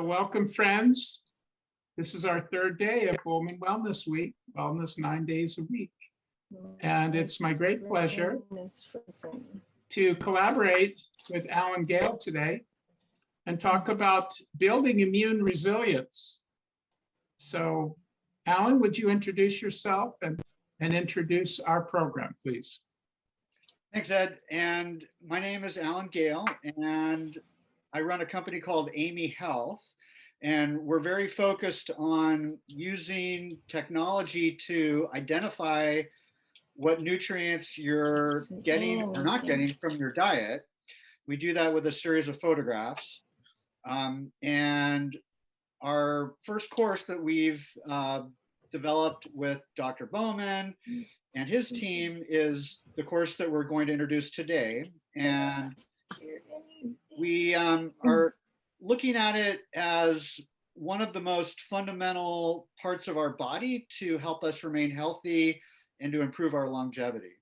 So welcome, friends. This is our third day of Bauman Wellness Week, Wellness 9 days a week. And it's my great pleasure to collaborate with Alan Gale today and talk about building immune resilience. So Alan, would you introduce yourself and introduce our program, please? Thanks, Ed. And my name is Alan Gale, and I run a company called Amy Health. And we're very focused on using technology to identify what nutrients you're getting or not getting from your diet. We do that with a series of photographs. And our first course that we've developed with Dr. Bauman and his team is the course that we're going to introduce today. And we are looking at it as one of the most fundamental parts of our body to help us remain healthy and to improve our longevity.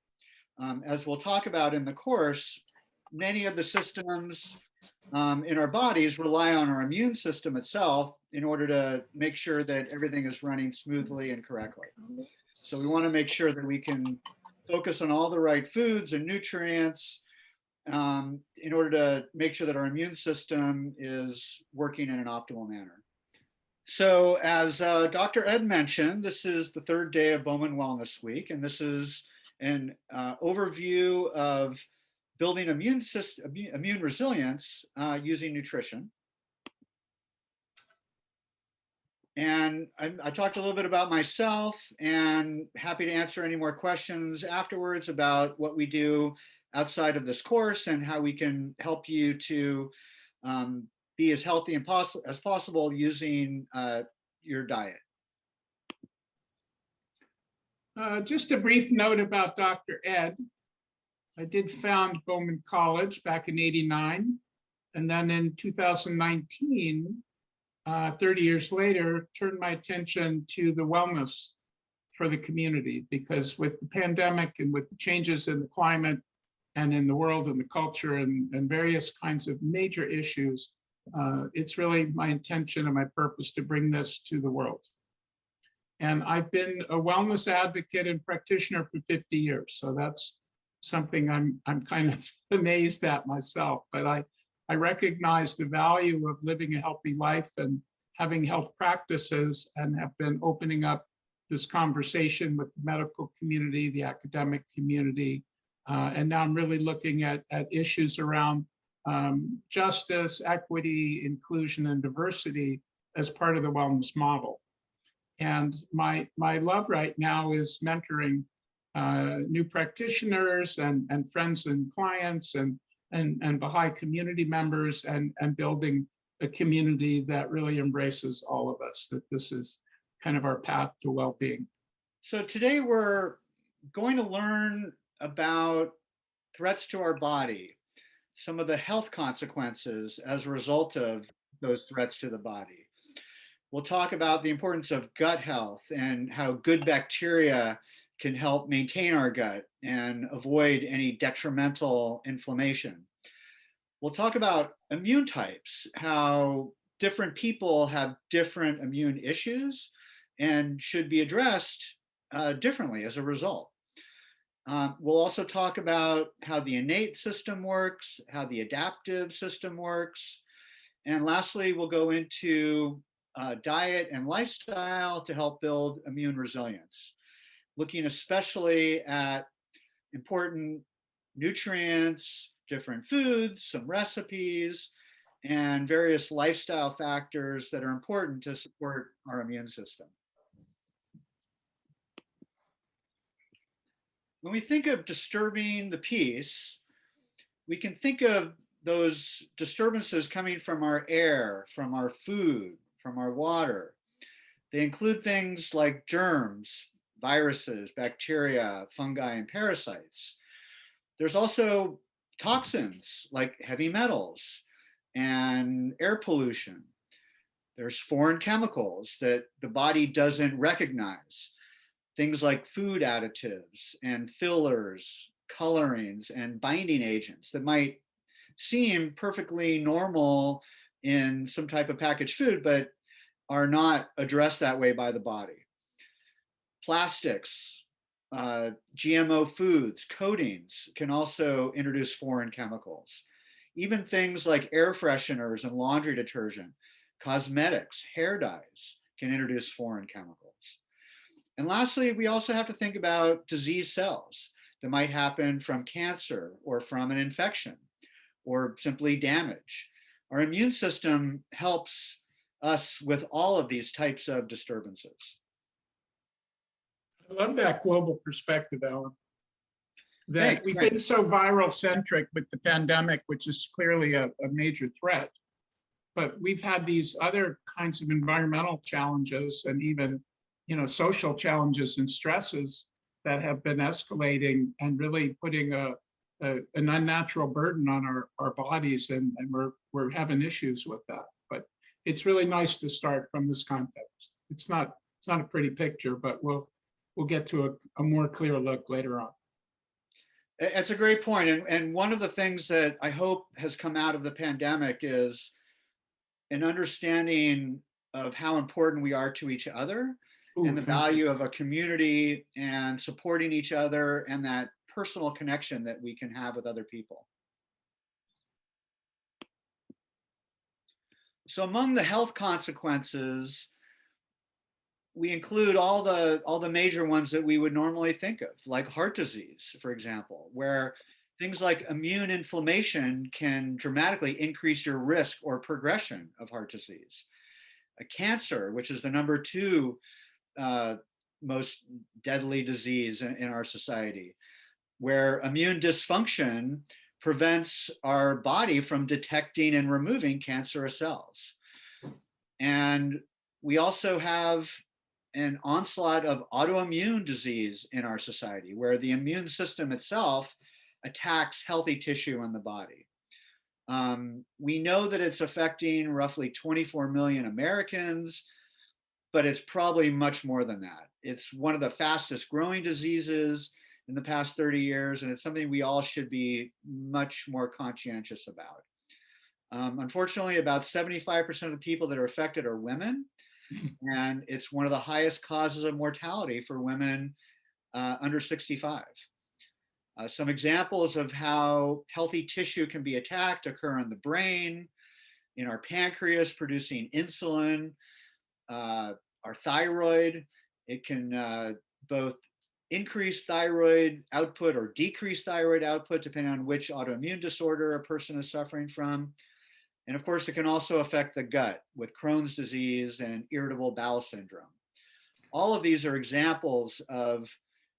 As we'll talk about in the course, many of the systems in our bodies rely on our immune system itself in order to make sure that everything is running smoothly and correctly. So we want to make sure that we can focus on all the right foods and nutrients in order to make sure that our immune system is working in an optimal manner. So as Dr. Ed mentioned, this is the third day of Bauman Wellness Week, and this is an overview of building immune resilience using nutrition. And I talked a little bit about myself, and happy to answer any more questions afterwards about what we do outside of this course and how we can help you to be as healthy as possible using your diet. Just a brief note about Dr. Ed. I did found Bauman College back in '89, and then in 2019, 30 years later, turned my attention to the wellness for the community, because with the pandemic and with the changes in the climate and in the world and the culture and various kinds of major issues, it's really my intention and my purpose to bring this to the world. And I've been a wellness advocate and practitioner for 50 years. So that's something I'm kind of amazed at myself, but I recognize the value of living a healthy life and having health practices, and have been opening up this conversation with the medical community, the academic community. And now I'm really looking at issues around justice, equity, inclusion, and diversity as part of the wellness model. And my love right now is mentoring new practitioners and friends and clients and Baha'i community members, and building a community that really embraces all of us, that this is kind of our path to well-being. So today we're going to learn about threats to our body, some of the health consequences as a result of those threats to the body. We'll talk about the importance of gut health and how good bacteria can help maintain our gut and avoid any detrimental inflammation. We'll talk about immune types, how different people have different immune issues and should be addressed differently as a result. We'll also talk about how the innate system works, how the adaptive system works. And lastly, we'll go into diet and lifestyle to help build immune resilience, looking especially at important nutrients, different foods, some recipes, and various lifestyle factors that are important to support our immune system. When we think of disturbing the peace, we can think of those disturbances coming from our air, from our food, from our water. They include things like germs, viruses, bacteria, fungi, and parasites. There's also toxins like heavy metals and air pollution. There's foreign chemicals that the body doesn't recognize. Things like food additives and fillers, colorings, and binding agents that might seem perfectly normal in some type of packaged food, but are not addressed that way by the body. Plastics, GMO foods, coatings can also introduce foreign chemicals. Even things like air fresheners and laundry detergent, cosmetics, hair dyes can introduce foreign chemicals. And lastly, we also have to think about disease cells that might happen from cancer or from an infection or simply damage. Our immune system helps us with all of these types of disturbances. I love that global perspective, Alan. That Thanks, we've thanks. been so viral centric with the pandemic, which is clearly a major threat. But we've had these other kinds of environmental challenges and even, social challenges and stresses that have been escalating and really putting an unnatural burden on our bodies, and we're having issues with that. But it's really nice to start from this context. It's not a pretty picture, but we'll get to a more clear look later on. It's a great point. And one of the things that I hope has come out of the pandemic is an understanding of how important we are to each other and the value of a community and supporting each other and that personal connection that we can have with other people. So among the health consequences, we include all the major ones that we would normally think of, like heart disease, for example, where things like immune inflammation can dramatically increase your risk or progression of heart disease. Cancer, which is the #2 most deadly disease in our society, where immune dysfunction prevents our body from detecting and removing cancerous cells. And we also have an onslaught of autoimmune disease in our society, where the immune system itself attacks healthy tissue in the body. We know that it's affecting roughly 24 million Americans, but it's probably much more than that. It's one of the fastest growing diseases in the past 30 years, and it's something we all should be much more conscientious about. Unfortunately, about 75% of the people that are affected are women, and it's one of the highest causes of mortality for women under 65. Some examples of how healthy tissue can be attacked occur in the brain, in our pancreas producing insulin, our thyroid. It can both increase thyroid output or decrease thyroid output depending on which autoimmune disorder a person is suffering from. And of course, it can also affect the gut with Crohn's disease and irritable bowel syndrome. All of these are examples of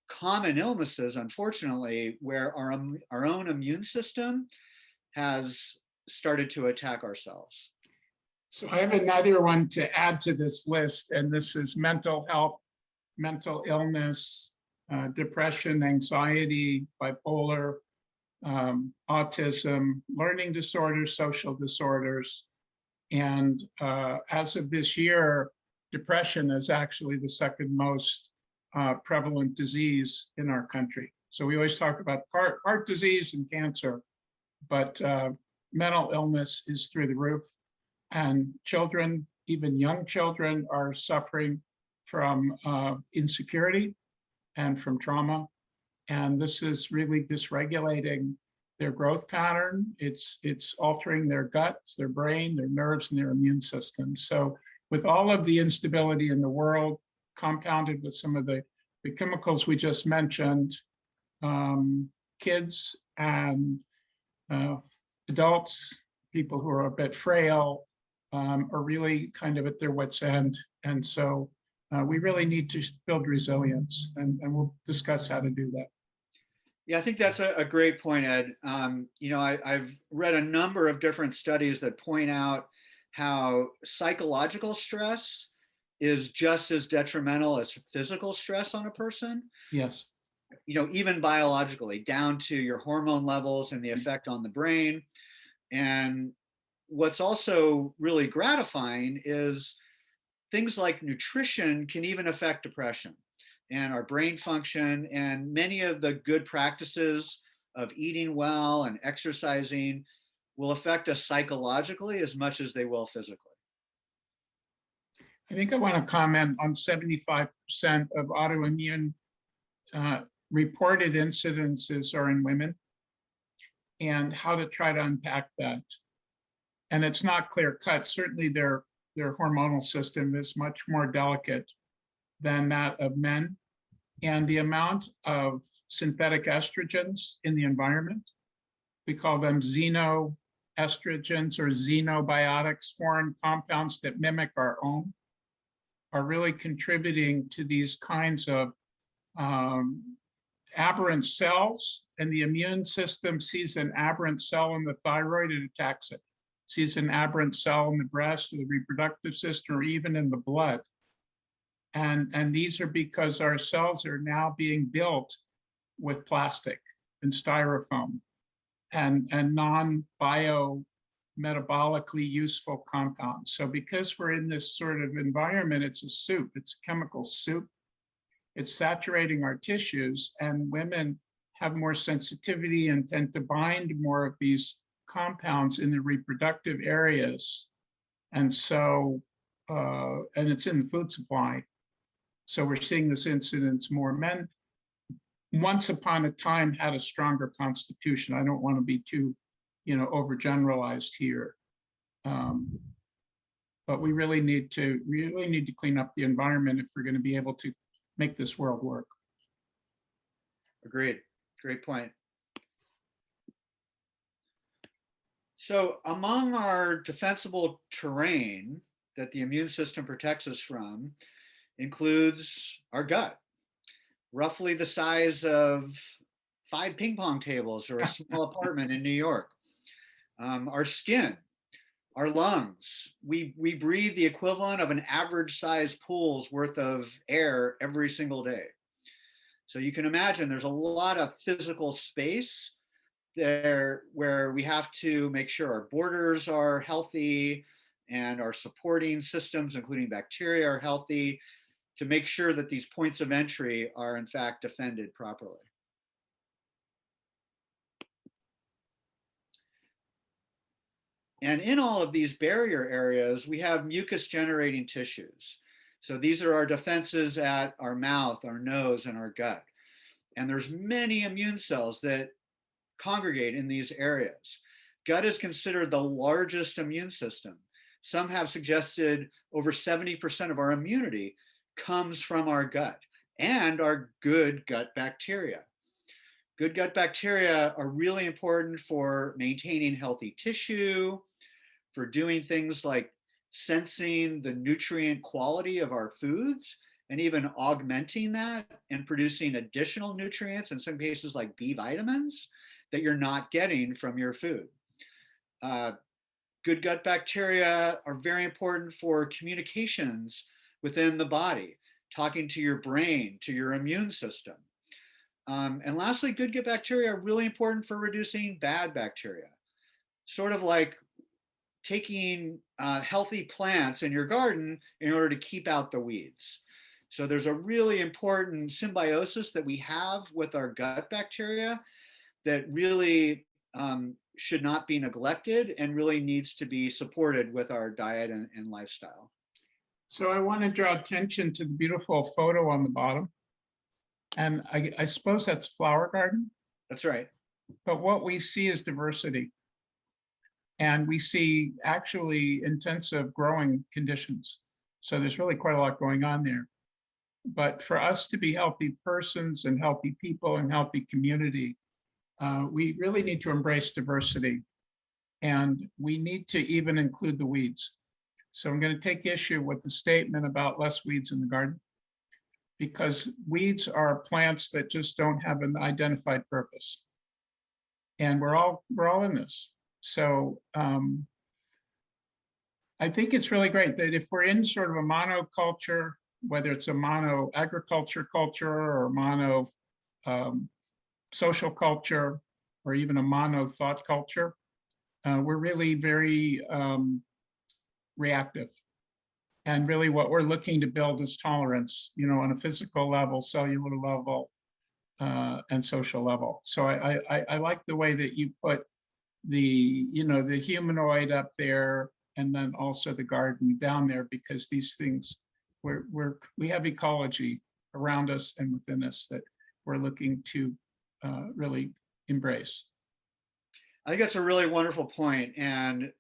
common illnesses, unfortunately, where our own immune system has started to attack ourselves. So I have another one to add to this list, and this is mental health, mental illness, depression, anxiety, bipolar, autism, learning disorders, social disorders. And as of this year, depression is actually the second most prevalent disease in our country. So we always talk about heart disease and cancer, but mental illness is through the roof. And children, even young children, are suffering from insecurity and from trauma. And this is really dysregulating their growth pattern. It's altering their guts, their brain, their nerves, and their immune system. So with all of the instability in the world, compounded with some of the chemicals we just mentioned, kids and adults, people who are a bit frail, are really kind of at their wits' end. And so we really need to build resilience, and we'll discuss how to do that. Yeah, I think that's a great point, Ed. I've read a number of different studies that point out how psychological stress is just as detrimental as physical stress on a person. Yes. Even biologically, down to your hormone levels and the effect on the brain. And what's also really gratifying is things like nutrition can even affect depression and our brain function, and many of the good practices of eating well and exercising will affect us psychologically as much as they will physically. I think I want to comment on 75% of autoimmune reported incidences are in women, and how to try to unpack that. And it's not clear cut. Certainly their hormonal system is much more delicate than that of men. And the amount of synthetic estrogens in the environment, we call them xenoestrogens or xenobiotics, foreign compounds that mimic our own, are really contributing to these kinds of aberrant cells. And the immune system sees an aberrant cell in the thyroid, it attacks it. Sees an aberrant cell in the breast or the reproductive system or even in the blood. And these are because our cells are now being built with plastic and styrofoam and non-bio metabolically useful compounds. So because we're in this sort of environment, it's a soup, it's a chemical soup. It's saturating our tissues, and women have more sensitivity and tend to bind more of these compounds in the reproductive areas. And so, and it's in the food supply. So we're seeing this incidence more. Men, once upon a time, had a stronger constitution. I don't want to be too, overgeneralized here. But we really need to clean up the environment if we're going to be able to make this world work. Agreed. Great point. So among our defensible terrain that the immune system protects us from includes our gut, roughly the size of 5 ping pong tables or a small apartment in New York. Our skin, our lungs, we breathe the equivalent of an average size pool's worth of air every single day. So you can imagine there's a lot of physical space there where we have to make sure our borders are healthy and our supporting systems, including bacteria, are healthy to make sure that these points of entry are in fact defended properly. And in all of these barrier areas, we have mucus generating tissues. So these are our defenses at our mouth, our nose, and our gut. And there's many immune cells that congregate in these areas. Gut is considered the largest immune system. Some have suggested over 70% of our immunity comes from our gut and our good gut bacteria. Good gut bacteria are really important for maintaining healthy tissue, for doing things like sensing the nutrient quality of our foods and even augmenting that and producing additional nutrients, in some cases like B vitamins, that you're not getting from your food. Good gut bacteria are very important for communications within the body, talking to your brain, to your immune system. And lastly, good gut bacteria are really important for reducing bad bacteria. Sort of like taking healthy plants in your garden in order to keep out the weeds. So there's a really important symbiosis that we have with our gut bacteria that really should not be neglected and really needs to be supported with our diet and lifestyle. So I want to draw attention to the beautiful photo on the bottom. And I suppose that's a flower garden. That's right. But what we see is diversity. And we see actually intensive growing conditions. So there's really quite a lot going on there. But for us to be healthy persons and healthy people and healthy community, we really need to embrace diversity. And we need to even include the weeds. So I'm going to take issue with the statement about less weeds in the garden, because weeds are plants that just don't have an identified purpose. And we're all in this. So I think it's really great that if we're in sort of a monoculture, whether it's a mono agriculture culture or mono social culture, or even a mono thought culture, we're really very reactive. And really what we're looking to build is tolerance, on a physical level, cellular level, and social level. So I like the way that you put the humanoid up there, and then also the garden down there, because these things, we have ecology around us and within us that we're looking to really embrace. I think that's a really wonderful point. And,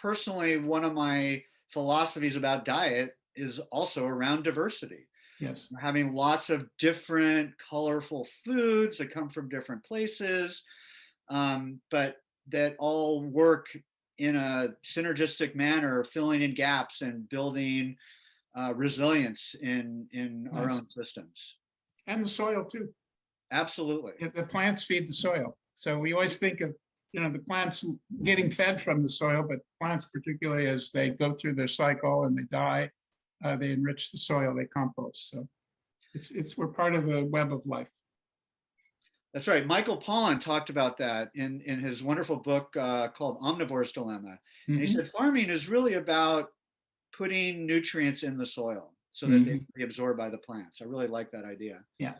personally, one of my philosophies about diet is also around diversity. Yes. Having lots of different colorful foods that come from different places, but that all work in a synergistic manner, filling in gaps and building resilience in our Yes. own systems. And the soil too. Absolutely. The plants feed the soil. So we always think of, the plants getting fed from the soil, but plants, particularly as they go through their cycle and they die, they enrich the soil, they compost. So we're part of the web of life. That's right. Michael Pollan talked about that in his wonderful book called Omnivore's Dilemma. And he said farming is really about putting nutrients in the soil so that they can be absorbed by the plants. I really like that idea. Yeah.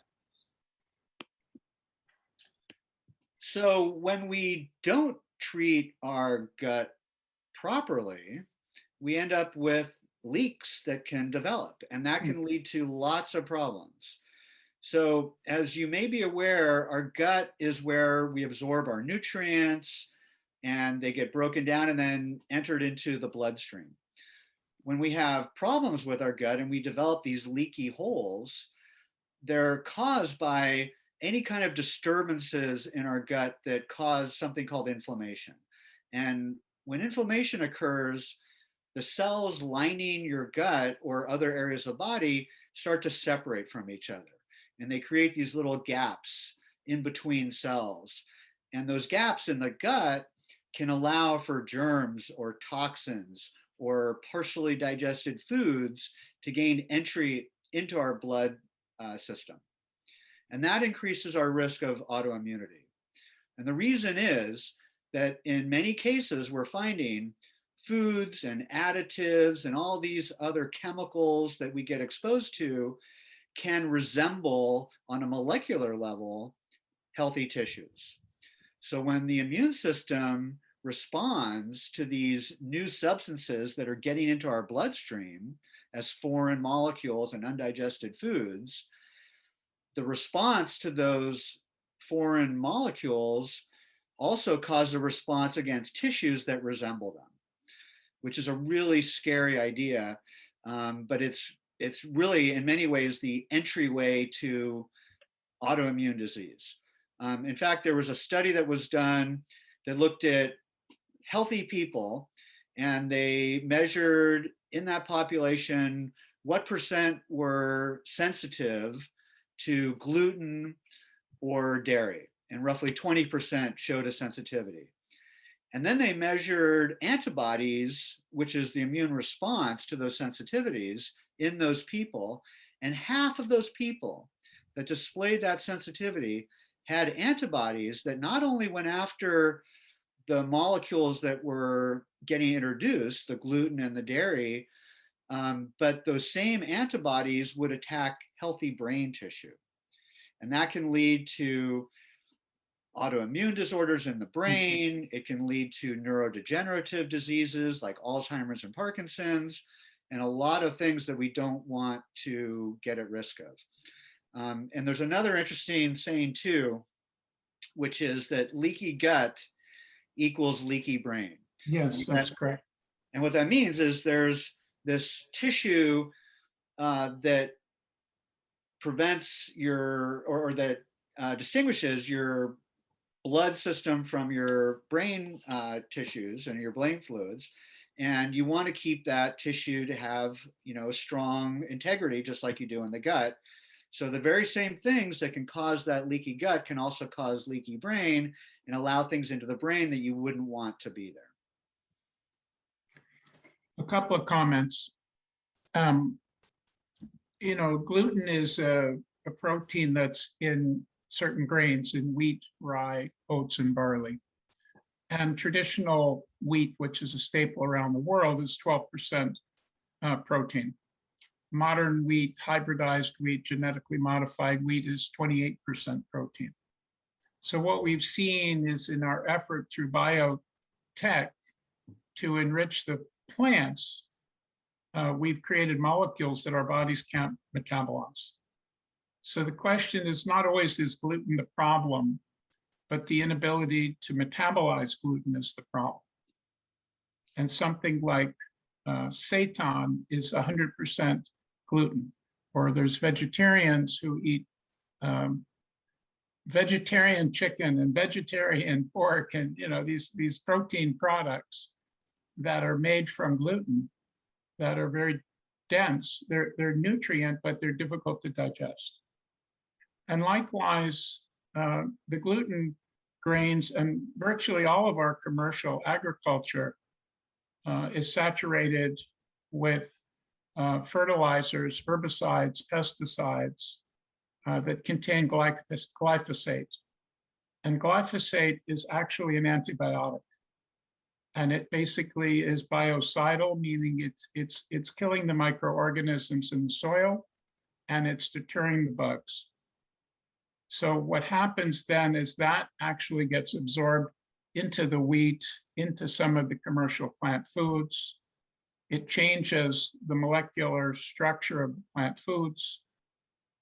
So when we don't treat our gut properly, we end up with leaks that can develop, and that can lead to lots of problems. So as you may be aware, our gut is where we absorb our nutrients, and they get broken down and then entered into the bloodstream. When we have problems with our gut and we develop these leaky holes, they're caused by any kind of disturbances in our gut that cause something called inflammation. And when inflammation occurs, the cells lining your gut or other areas of the body start to separate from each other. And they create these little gaps in between cells. And those gaps in the gut can allow for germs or toxins or partially digested foods to gain entry into our blood system. And that increases our risk of autoimmunity. And the reason is that in many cases, we're finding foods and additives and all these other chemicals that we get exposed to can resemble, on a molecular level, healthy tissues. So when the immune system responds to these new substances that are getting into our bloodstream as foreign molecules and undigested foods, the response to those foreign molecules also cause a response against tissues that resemble them, which is a really scary idea. But it's really, in many ways, the entryway to autoimmune disease. In fact, there was a study that was done that looked at healthy people, and they measured in that population what percent were sensitive to gluten or dairy, and roughly 20% showed a sensitivity. And then they measured antibodies, which is the immune response to those sensitivities in those people, and half of those people that displayed that sensitivity had antibodies that not only went after the molecules that were getting introduced, the gluten and the dairy, but those same antibodies would attack healthy brain tissue. And that can lead to autoimmune disorders in the brain. It can lead to neurodegenerative diseases like Alzheimer's and Parkinson's, and a lot of things that we don't want to get at risk of. And there's another interesting saying too, which is that leaky gut equals leaky brain. Yes, that's correct. And what that means is there's this tissue that prevents your, or that distinguishes your blood system from your brain tissues and your brain fluids. And you want to keep that tissue to have, strong integrity, just like you do in the gut. So the very same things that can cause that leaky gut can also cause leaky brain and allow things into the brain that you wouldn't want to be there. A couple of comments. Gluten is a protein that's in certain grains, in wheat, rye, oats, and barley. And traditional wheat, which is a staple around the world, is 12% protein. Modern wheat, hybridized wheat, genetically modified wheat is 28% protein. So what we've seen is in our effort through biotech to enrich the plants, we've created molecules that our bodies can't metabolize. So the question is not always, is gluten the problem, but the inability to metabolize gluten is the problem. And something like seitan is 100% gluten, or there's vegetarians who eat vegetarian chicken and vegetarian pork and these protein products that are made from gluten that are very dense. They're nutrient, but they're difficult to digest. And likewise, the gluten grains and virtually all of our commercial agriculture is saturated with fertilizers, herbicides, pesticides that contain glyphosate. And glyphosate is actually an antibiotic. And it basically is biocidal, meaning it's killing the microorganisms in the soil and it's deterring the bugs. So what happens then is that actually gets absorbed into the wheat, into some of the commercial plant foods. It changes the molecular structure of the plant foods.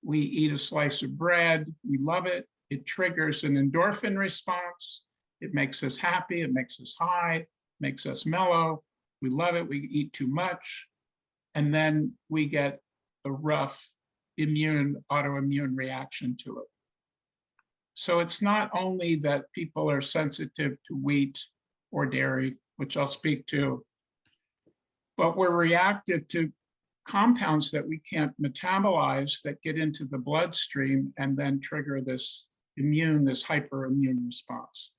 We eat a slice of bread, we love it. It triggers an endorphin response. It makes us happy, it makes us high, makes us mellow. We love it, we eat too much. And then we get a rough autoimmune reaction to it. So it's not only that people are sensitive to wheat or dairy, which I'll speak to, but we're reactive to compounds that we can't metabolize that get into the bloodstream and then trigger this hyperimmune response.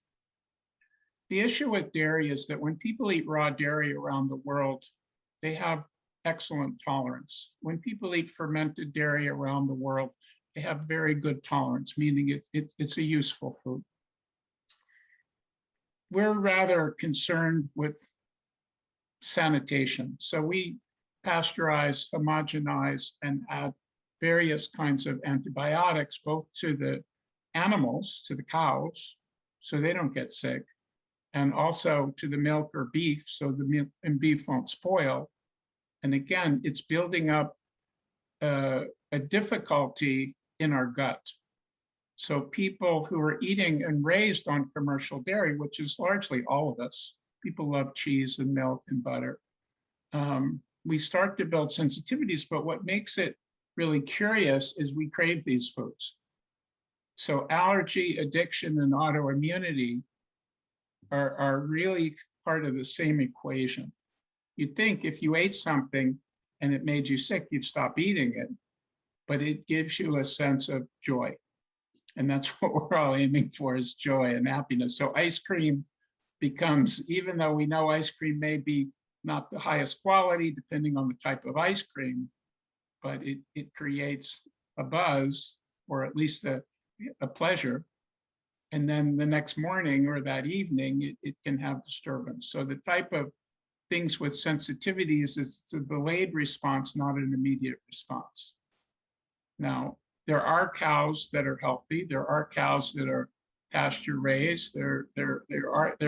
The issue with dairy is that when people eat raw dairy around the world, they have excellent tolerance. When people eat fermented dairy around the world, they have very good tolerance, meaning it's a useful food. We're rather concerned with sanitation. So we pasteurize, homogenize, and add various kinds of antibiotics, both to the animals, to the cows, so they don't get sick, and also to the milk or beef, so the milk and beef won't spoil. And again, it's building up a difficulty in our gut. So people who are eating and raised on commercial dairy, which is largely all of us, people love cheese and milk and butter. We start to build sensitivities, but what makes it really curious is we crave these foods. So allergy, addiction, and autoimmunity are really part of the same equation. You'd think if you ate something and it made you sick, you'd stop eating it, but it gives you a sense of joy. And that's what we're all aiming for, is joy and happiness. So ice cream becomes, even though we know ice cream may be not the highest quality, depending on the type of ice cream, but it creates a buzz, or at least a pleasure. And then the next morning or that evening, it can have disturbance. So the type of things with sensitivities is a delayed response, not an immediate response. Now, there are cows that are healthy. There are cows that are pasture raised. There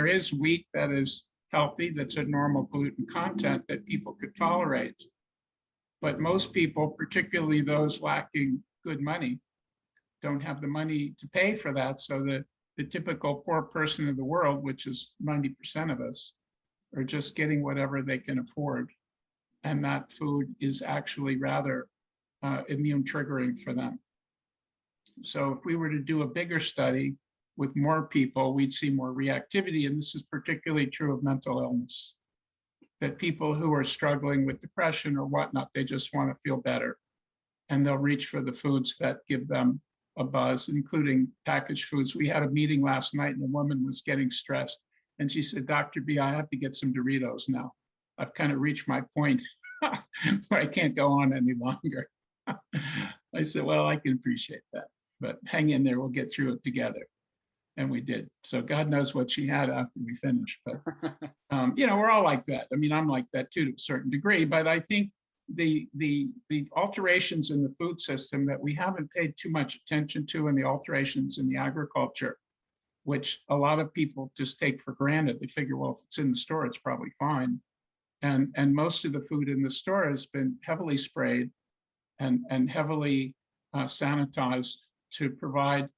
is wheat that is healthy, that's a normal gluten content that people could tolerate. But most people, particularly those lacking good money, don't have the money to pay for that. So the typical poor person in the world, which is 90% of us, are just getting whatever they can afford. And that food is actually rather immune triggering for them. So if we were to do a bigger study with more people, we'd see more reactivity. And this is particularly true of mental illness, that people who are struggling with depression or whatnot, they just want to feel better. And they'll reach for the foods that give them a buzz, including packaged foods. We had a meeting last night and a woman was getting stressed. And she said, Dr. B, I have to get some Doritos now. I've kind of reached my point where I can't go on any longer. I said, well, I can appreciate that, but hang in there, we'll get through it together. And we did. So God knows what she had after we finished. But, we're all like that. I mean, I'm like that too, to a certain degree, but I think the alterations in the food system that we haven't paid too much attention to, and the alterations in the agriculture, which a lot of people just take for granted. They figure, well, if it's in the store, it's probably fine. And most of the food in the store has been heavily sprayed and heavily sanitized to provide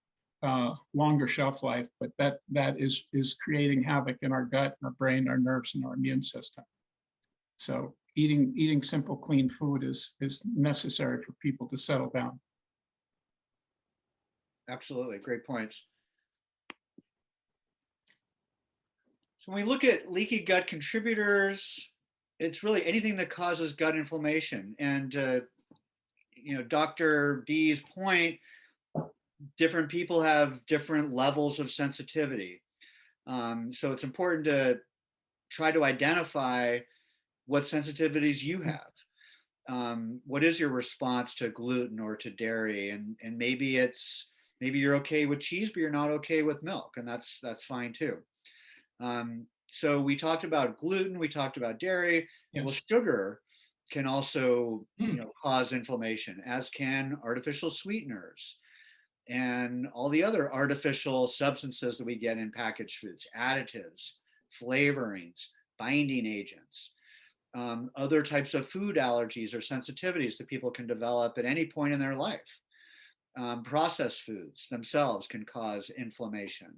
longer shelf life, but that is creating havoc in our gut, our brain, our nerves, and our immune system. So eating simple, clean food is necessary for people to settle down. Absolutely, great points. So when we look at leaky gut contributors, it's really anything that causes gut inflammation. And Dr. B's point, different people have different levels of sensitivity. So it's important to try to identify what sensitivities you have. What is your response to gluten or to dairy? And maybe you're okay with cheese, but you're not okay with milk, and that's fine too. So we talked about gluten, we talked about dairy. Yes. Well, sugar can also cause inflammation, as can artificial sweeteners and all the other artificial substances that we get in packaged foods, additives, flavorings, binding agents, other types of food allergies or sensitivities that people can develop at any point in their life. Processed foods themselves can cause inflammation,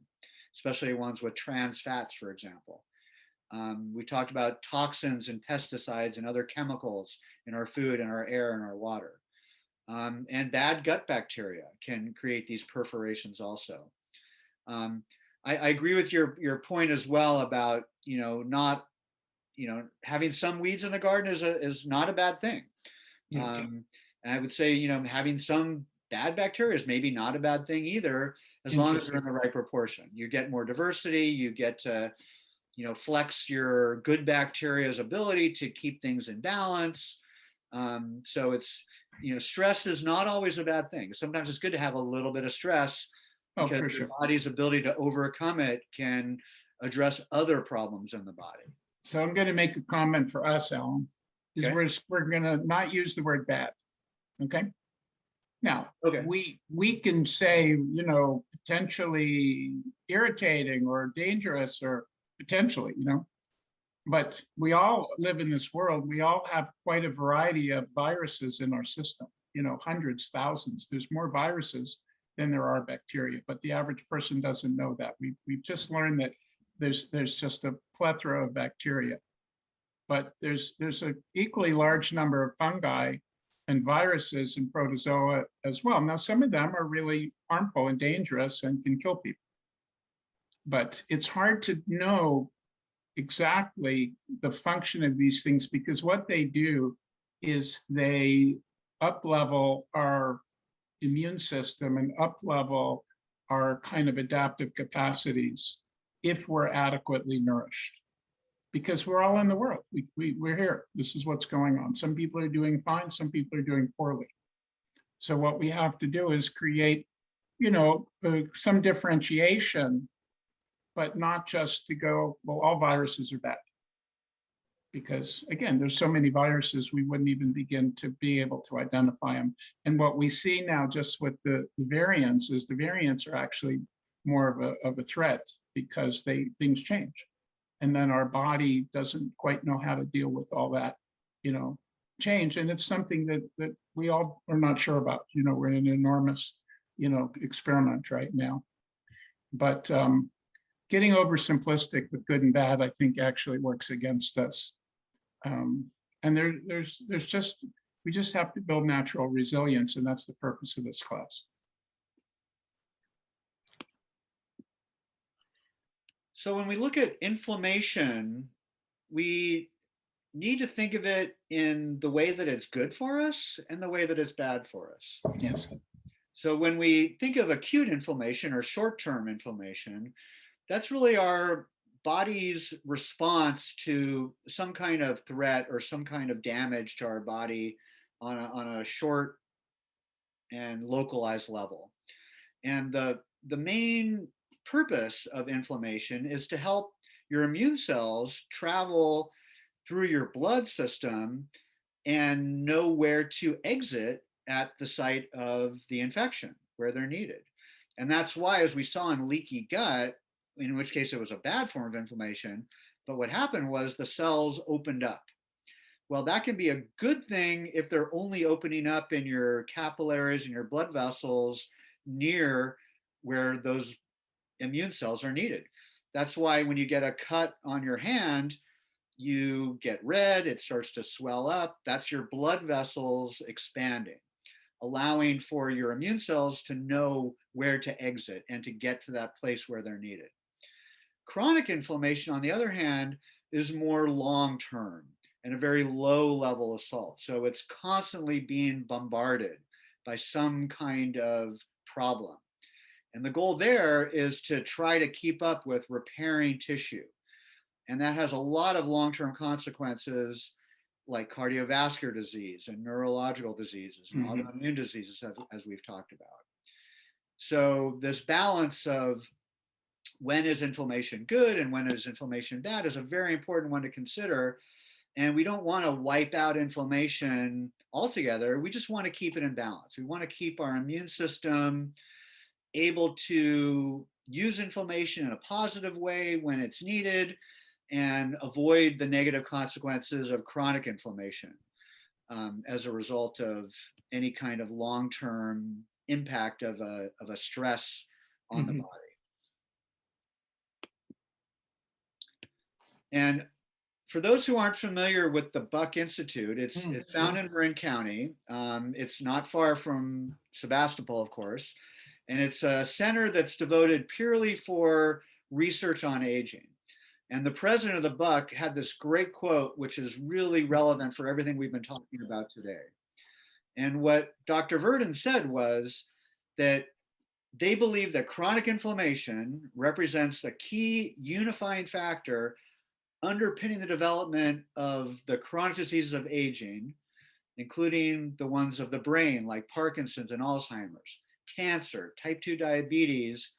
especially ones with trans fats, for example. We talked about toxins and pesticides and other chemicals in our food and our air and our water. And bad gut bacteria can create these perforations also. I agree with your point as well about not having some weeds in the garden is not a bad thing. Okay. And I would say having some bad bacteria is maybe not a bad thing either, as long as they're in the right proportion. You get more diversity, you get to flex your good bacteria's ability to keep things in balance. So it's stress is not always a bad thing. Sometimes it's good to have a little bit of stress, because your body's ability to overcome it can address other problems in the body. So I'm going to make a comment for us, Alan, is Okay. we're going to not use the word bad. Okay. Now, we can say, potentially irritating or dangerous or potentially, but we all live in this world. We all have quite a variety of viruses in our system, hundreds, thousands. There's more viruses than there are bacteria, but the average person doesn't know that. We've just learned that there's just a plethora of bacteria, but there's an equally large number of fungi and viruses and protozoa as well. Now, some of them are really harmful and dangerous and can kill people, but it's hard to know exactly the function of these things, because what they do is they up-level our immune system and up-level our kind of adaptive capacities if we're adequately nourished. Because we're all in the world. We're here. This is what's going on. Some people are doing fine, some people are doing poorly. So what we have to do is create, some differentiation, but not just to go, well, all viruses are bad. Because again, there's so many viruses, we wouldn't even begin to be able to identify them. And what we see now just with the variants is the variants are actually more of a threat, because things change. And then our body doesn't quite know how to deal with all that, change. And it's something that we all are not sure about. We're in an enormous, experiment right now. But getting oversimplistic with good and bad, I think, actually works against us. And we just have to build natural resilience, and that's the purpose of this class. So when we look at inflammation, we need to think of it in the way that it's good for us and the way that it's bad for us. Yes. So when we think of acute inflammation or short-term inflammation, that's really our body's response to some kind of threat or some kind of damage to our body on a short and localized level. And the main purpose of inflammation is to help your immune cells travel through your blood system and know where to exit at the site of the infection, where they're needed. And that's why, as we saw in leaky gut, in which case it was a bad form of inflammation, but what happened was the cells opened up. Well, that can be a good thing if they're only opening up in your capillaries and your blood vessels near where those immune cells are needed. That's why when you get a cut on your hand, you get red, it starts to swell up. That's your blood vessels expanding, allowing for your immune cells to know where to exit and to get to that place where they're needed. Chronic inflammation, on the other hand, is more long-term and a very low level assault. So it's constantly being bombarded by some kind of problem. And the goal there is to try to keep up with repairing tissue. And that has a lot of long-term consequences like cardiovascular disease and neurological diseases and autoimmune diseases, as we've talked about. So this balance of when is inflammation good and when is inflammation bad is a very important one to consider. And we don't want to wipe out inflammation altogether. We just want to keep it in balance. We want to keep our immune system able to use inflammation in a positive way when it's needed and avoid the negative consequences of chronic inflammation as a result of any kind of long-term impact of a stress on the body. And for those who aren't familiar with the Buck Institute, it's found in Marin County. It's not far from Sebastopol, of course, and it's a center that's devoted purely for research on aging. And the president of the Buck had this great quote, which is really relevant for everything we've been talking about today. And what Dr. Verdon said was that they believe that chronic inflammation represents the key unifying factor underpinning the development of the chronic diseases of aging, including the ones of the brain, like Parkinson's and Alzheimer's, cancer, type 2 diabetes,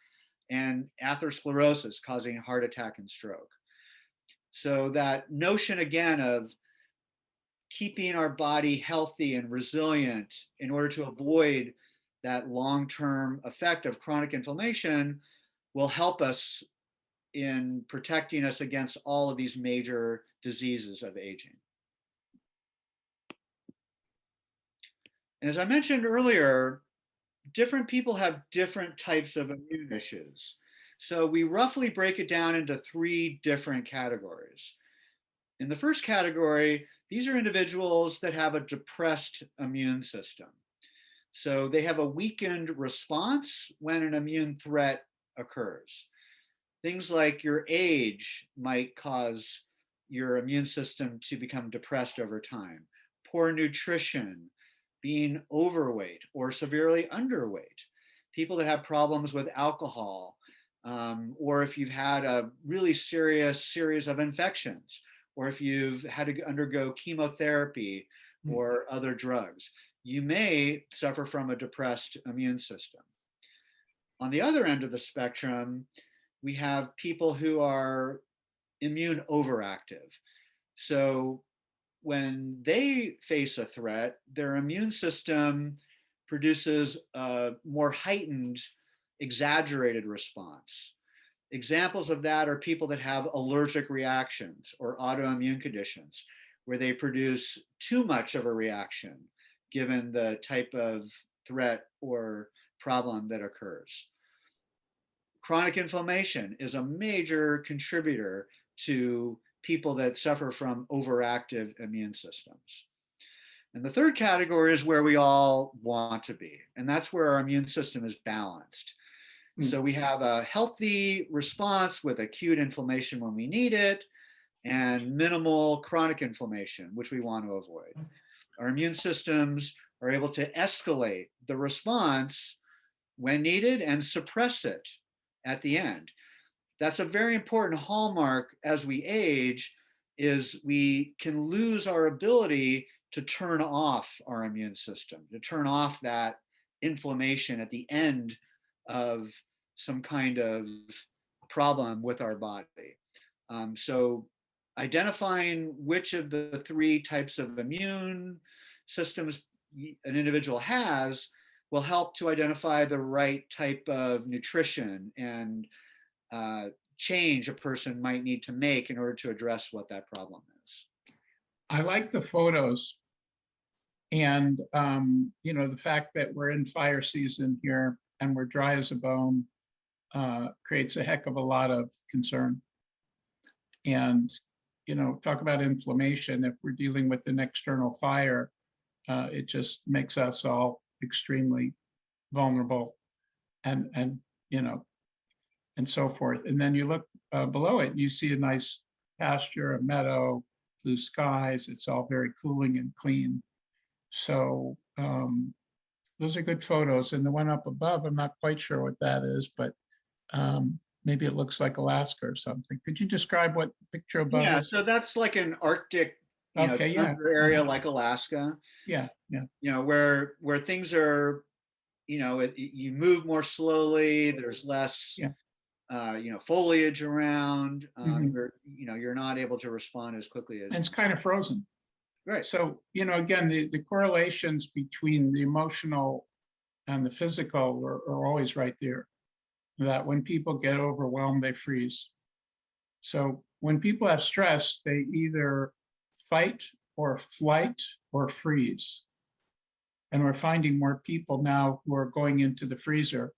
and atherosclerosis causing heart attack and stroke. So that notion again of keeping our body healthy and resilient in order to avoid that long-term effect of chronic inflammation will help us in protecting us against all of these major diseases of aging. And as I mentioned earlier, different people have different types of immune issues. So we roughly break it down into 3 different categories. In the first category, these are individuals that have a depressed immune system. So they have a weakened response when an immune threat occurs. Things like your age might cause your immune system to become depressed over time. Poor nutrition, being overweight or severely underweight, people that have problems with alcohol, or if you've had a really serious series of infections, or if you've had to undergo chemotherapy or other drugs, you may suffer from a depressed immune system. On the other end of the spectrum, we have people who are immune overactive. So when they face a threat, their immune system produces a more heightened, exaggerated response. Examples of that are people that have allergic reactions or autoimmune conditions, where they produce too much of a reaction given the type of threat or problem that occurs. Chronic inflammation is a major contributor to people that suffer from overactive immune systems. And the third category is where we all want to be, and that's where our immune system is balanced. So we have a healthy response with acute inflammation when we need it, and minimal chronic inflammation, which we want to avoid. Our immune systems are able to escalate the response when needed and suppress it at the end. That's a very important hallmark as we age, is we can lose our ability to turn off our immune system, to turn off that inflammation at the end of some kind of problem with our body. So identifying which of the 3 types of immune systems an individual has will help to identify the right type of nutrition and change a person might need to make in order to address what that problem is. I like the photos, and the fact that we're in fire season here and we're dry as a bone creates a heck of a lot of concern. And talk about inflammation. If we're dealing with an external fire, it just makes us all extremely vulnerable, and and so forth. And then you look below it, and you see a nice pasture, a meadow, blue skies. It's all very cooling and clean. So those are good photos. And the one up above, I'm not quite sure what that is, but maybe it looks like Alaska or something. Could you describe what the picture above Yeah, is? so that's like an Arctic, Okay, yeah. tundra area like Alaska. Yeah, yeah. Where things are, you move more slowly. There's less, Yeah. Foliage around. Mhm. You're not able to respond as quickly as. And it's kind of frozen. Right. So, again, the correlations between the emotional and the physical are always right there. That when people get overwhelmed, they freeze. So when people have stress, they either fight or flight or freeze. And we're finding more people now who are going into the freezer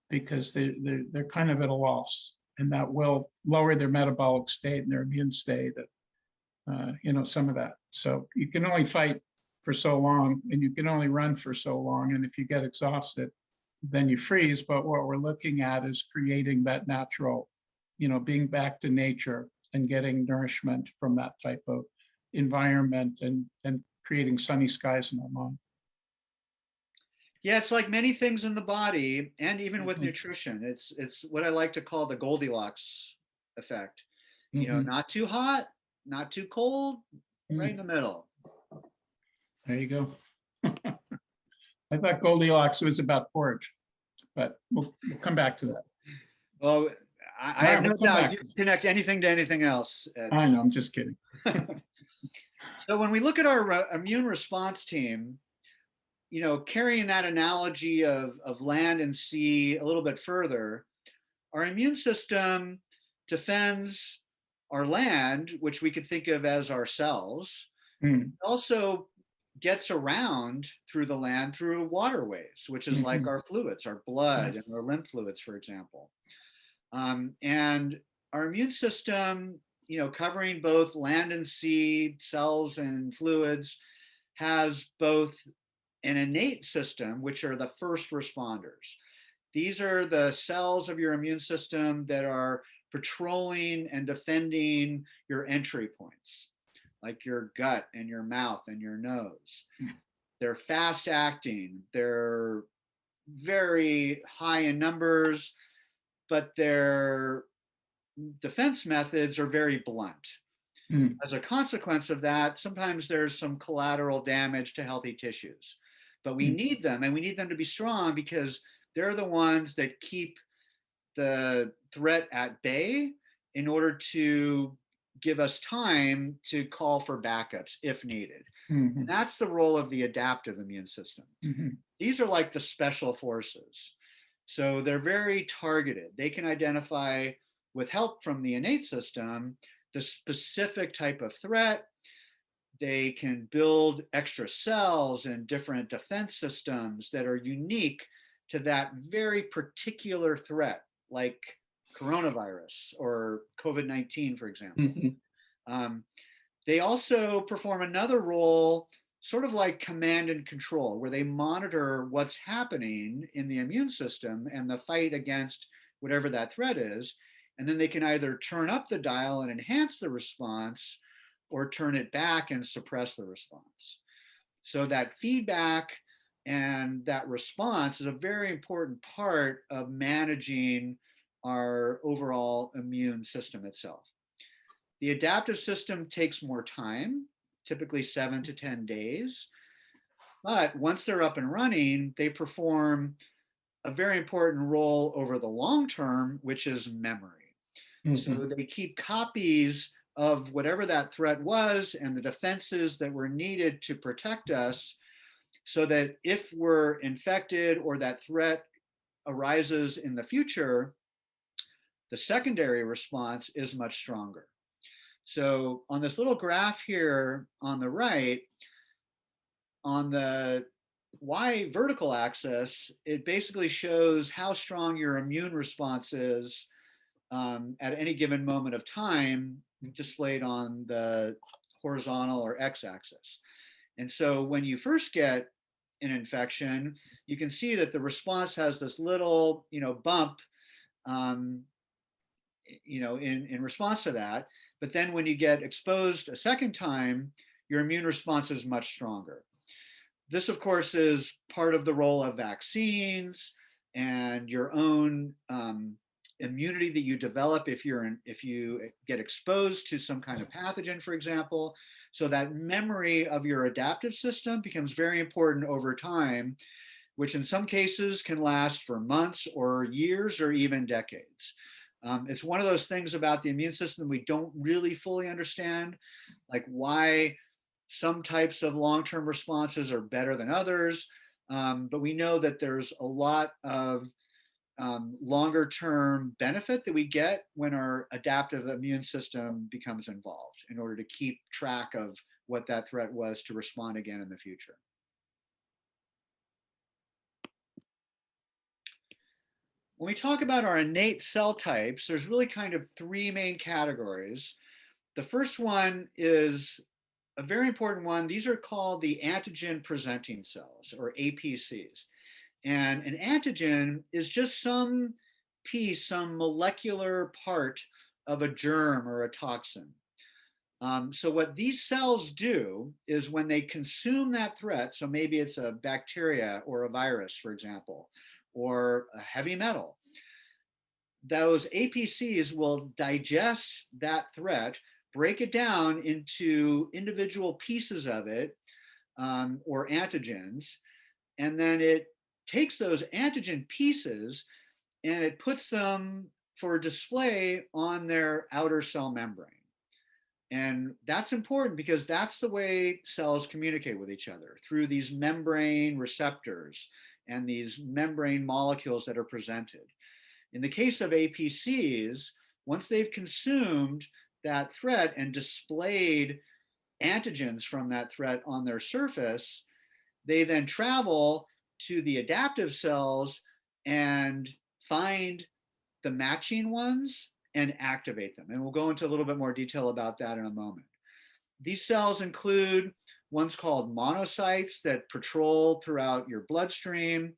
because they're kind of at a loss, and that will lower their metabolic state and their immune state, some of that. So you can only fight for so long, and you can only run for so long. And if you get exhausted, then you freeze. But what we're looking at is creating that natural, being back to nature and getting nourishment from that type of environment, and creating sunny skies in our mind. Yeah, it's like many things in the body, and even with Mhm. nutrition, it's what I like to call the Goldilocks effect. Mhm. Not too hot, not too cold, right in Mm. the middle. There you go. I thought Goldilocks was about porridge, but we'll come back to that. Well, I have All right, no we'll come doubt back you to can that. connect anything to anything else, Ed. I know, I'm just kidding. So when we look at our immune response team, carrying that analogy of land and sea a little bit further, our immune system defends our land, which we could think of as our cells. Mm. It also gets around through the land through waterways, which is like Mhm. our fluids, our blood Yes. and our lymph fluids, for example. And our immune system, covering both land and sea cells and fluids, has both an innate system, which are the first responders. These are the cells of your immune system that are patrolling and defending your entry points, like your gut and your mouth and your nose. They're fast acting, they're very high in numbers, but their defense methods are very blunt. Mm. As a consequence of that, sometimes there's some collateral damage to healthy tissues. But we Mm. need them, and we need them to be strong because they're the ones that keep the threat at bay in order to give us time to call for backups if needed. And Mhm. that's the role of the adaptive immune system. Mhm. These are like the special forces. So they're very targeted. They can identify, with help from the innate system, the specific type of threat. They can build extra cells and different defense systems that are unique to that very particular threat, like coronavirus or COVID-19, for example. Mhm. Um, they also perform another role, sort of like command and control, where they monitor what's happening in the immune system and the fight against whatever that threat is. And then they can either turn up the dial and enhance the response or turn it back and suppress the response. So that feedback and that response is a very important part of managing our overall immune system itself. The adaptive system takes more time, typically 7 to 10 days. But once they're up and running, they perform a very important role over the long term, which is memory. So Mhm. they keep copies of whatever that threat was and the defenses that were needed to protect us so that if we're infected or that threat arises in the future, the secondary response is much stronger. So on this little graph here on the right, on the Y vertical axis, it basically shows how strong your immune response is at any given moment of time, displayed on the horizontal or x-axis. And so when you first get an infection, you can see that the response has this little, bump, in response to that. But then when you get exposed a second time, your immune response is much stronger. This, of course, is part of the role of vaccines and your own immunity that you develop if you get exposed to some kind of pathogen, for example. So that memory of your adaptive system becomes very important over time, which in some cases can last for months or years or even decades. It's one of those things about the immune system we don't really fully understand, like why some types of long-term responses are better than others. But we know that there's a lot of longer-term benefit that we get when our adaptive immune system becomes involved in order to keep track of what that threat was to respond again in the future. When we talk about our innate cell types, there's really kind of three main categories. The first one is a very important one. These are called the antigen presenting cells, or APCs. And an antigen is just some piece, some molecular part of a germ or a toxin. So what these cells do is when they consume that threat, so maybe it's a bacteria or a virus, for example, or a heavy metal, those APCs will digest that threat, break it down into individual pieces of it, or antigens, and then it takes those antigen pieces and it puts them for display on their outer cell membrane. And that's important because that's the way cells communicate with each other, through these membrane receptors and these membrane molecules that are presented. In the case of APCs, once they've consumed that threat and displayed antigens from that threat on their surface, they then travel to the adaptive cells and find the matching ones and activate them. And we'll go into a little bit more detail about that in a moment. These cells include ones called monocytes that patrol throughout your bloodstream,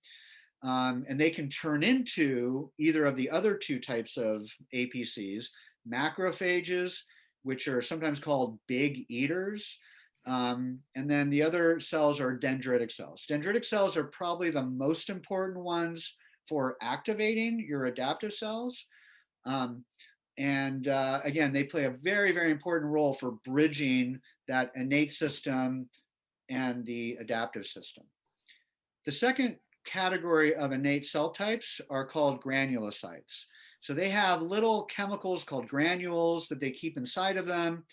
and they can turn into either of the other two types of APCs, macrophages, which are sometimes called big eaters, and then the other cells are dendritic cells. Dendritic cells are probably the most important ones for activating your adaptive cells. Again, they play a very, very important role for bridging that innate system and the adaptive system. The second category of innate cell types are called granulocytes. So they have little chemicals called granules that they keep inside of them.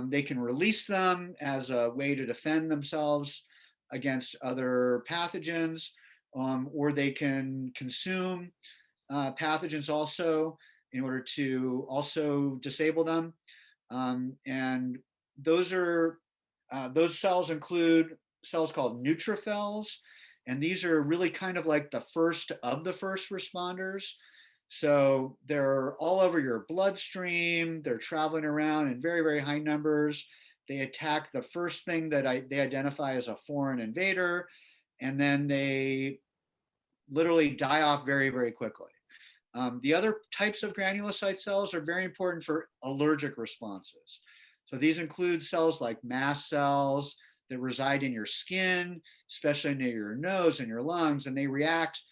They can release them as a way to defend themselves against other pathogens, or they can consume pathogens also in order to also disable them. And those cells include cells called neutrophils, and these are really kind of like the first of the first responders. So they're all over your bloodstream. They're traveling around in very, very high numbers. They attack the first thing that they identify as a foreign invader, and then they literally die off very, very quickly. The other types of granulocyte cells are very important for allergic responses. So these include cells like mast cells that reside in your skin, especially near your nose and your lungs, and they react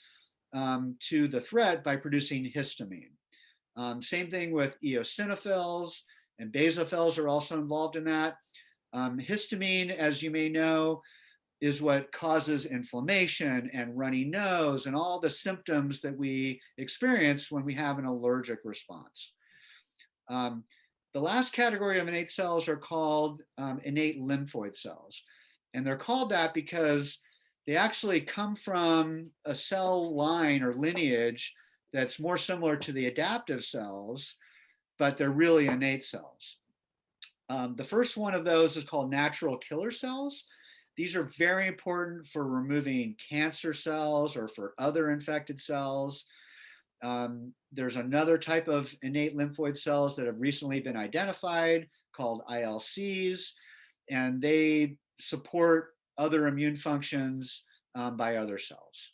to the threat by producing histamine. Same thing with eosinophils, and basophils are also involved in that. Histamine, as you may know, is what causes inflammation and runny nose and all the symptoms that we experience when we have an allergic response. The last category of innate cells are called innate lymphoid cells. And they're called that because they actually come from a cell line or lineage that's more similar to the adaptive cells, but they're really innate cells. The first one of those is called natural killer cells. These are very important for removing cancer cells or for other infected cells. There's another type of innate lymphoid cells that have recently been identified called ILCs, and they support other immune functions by other cells.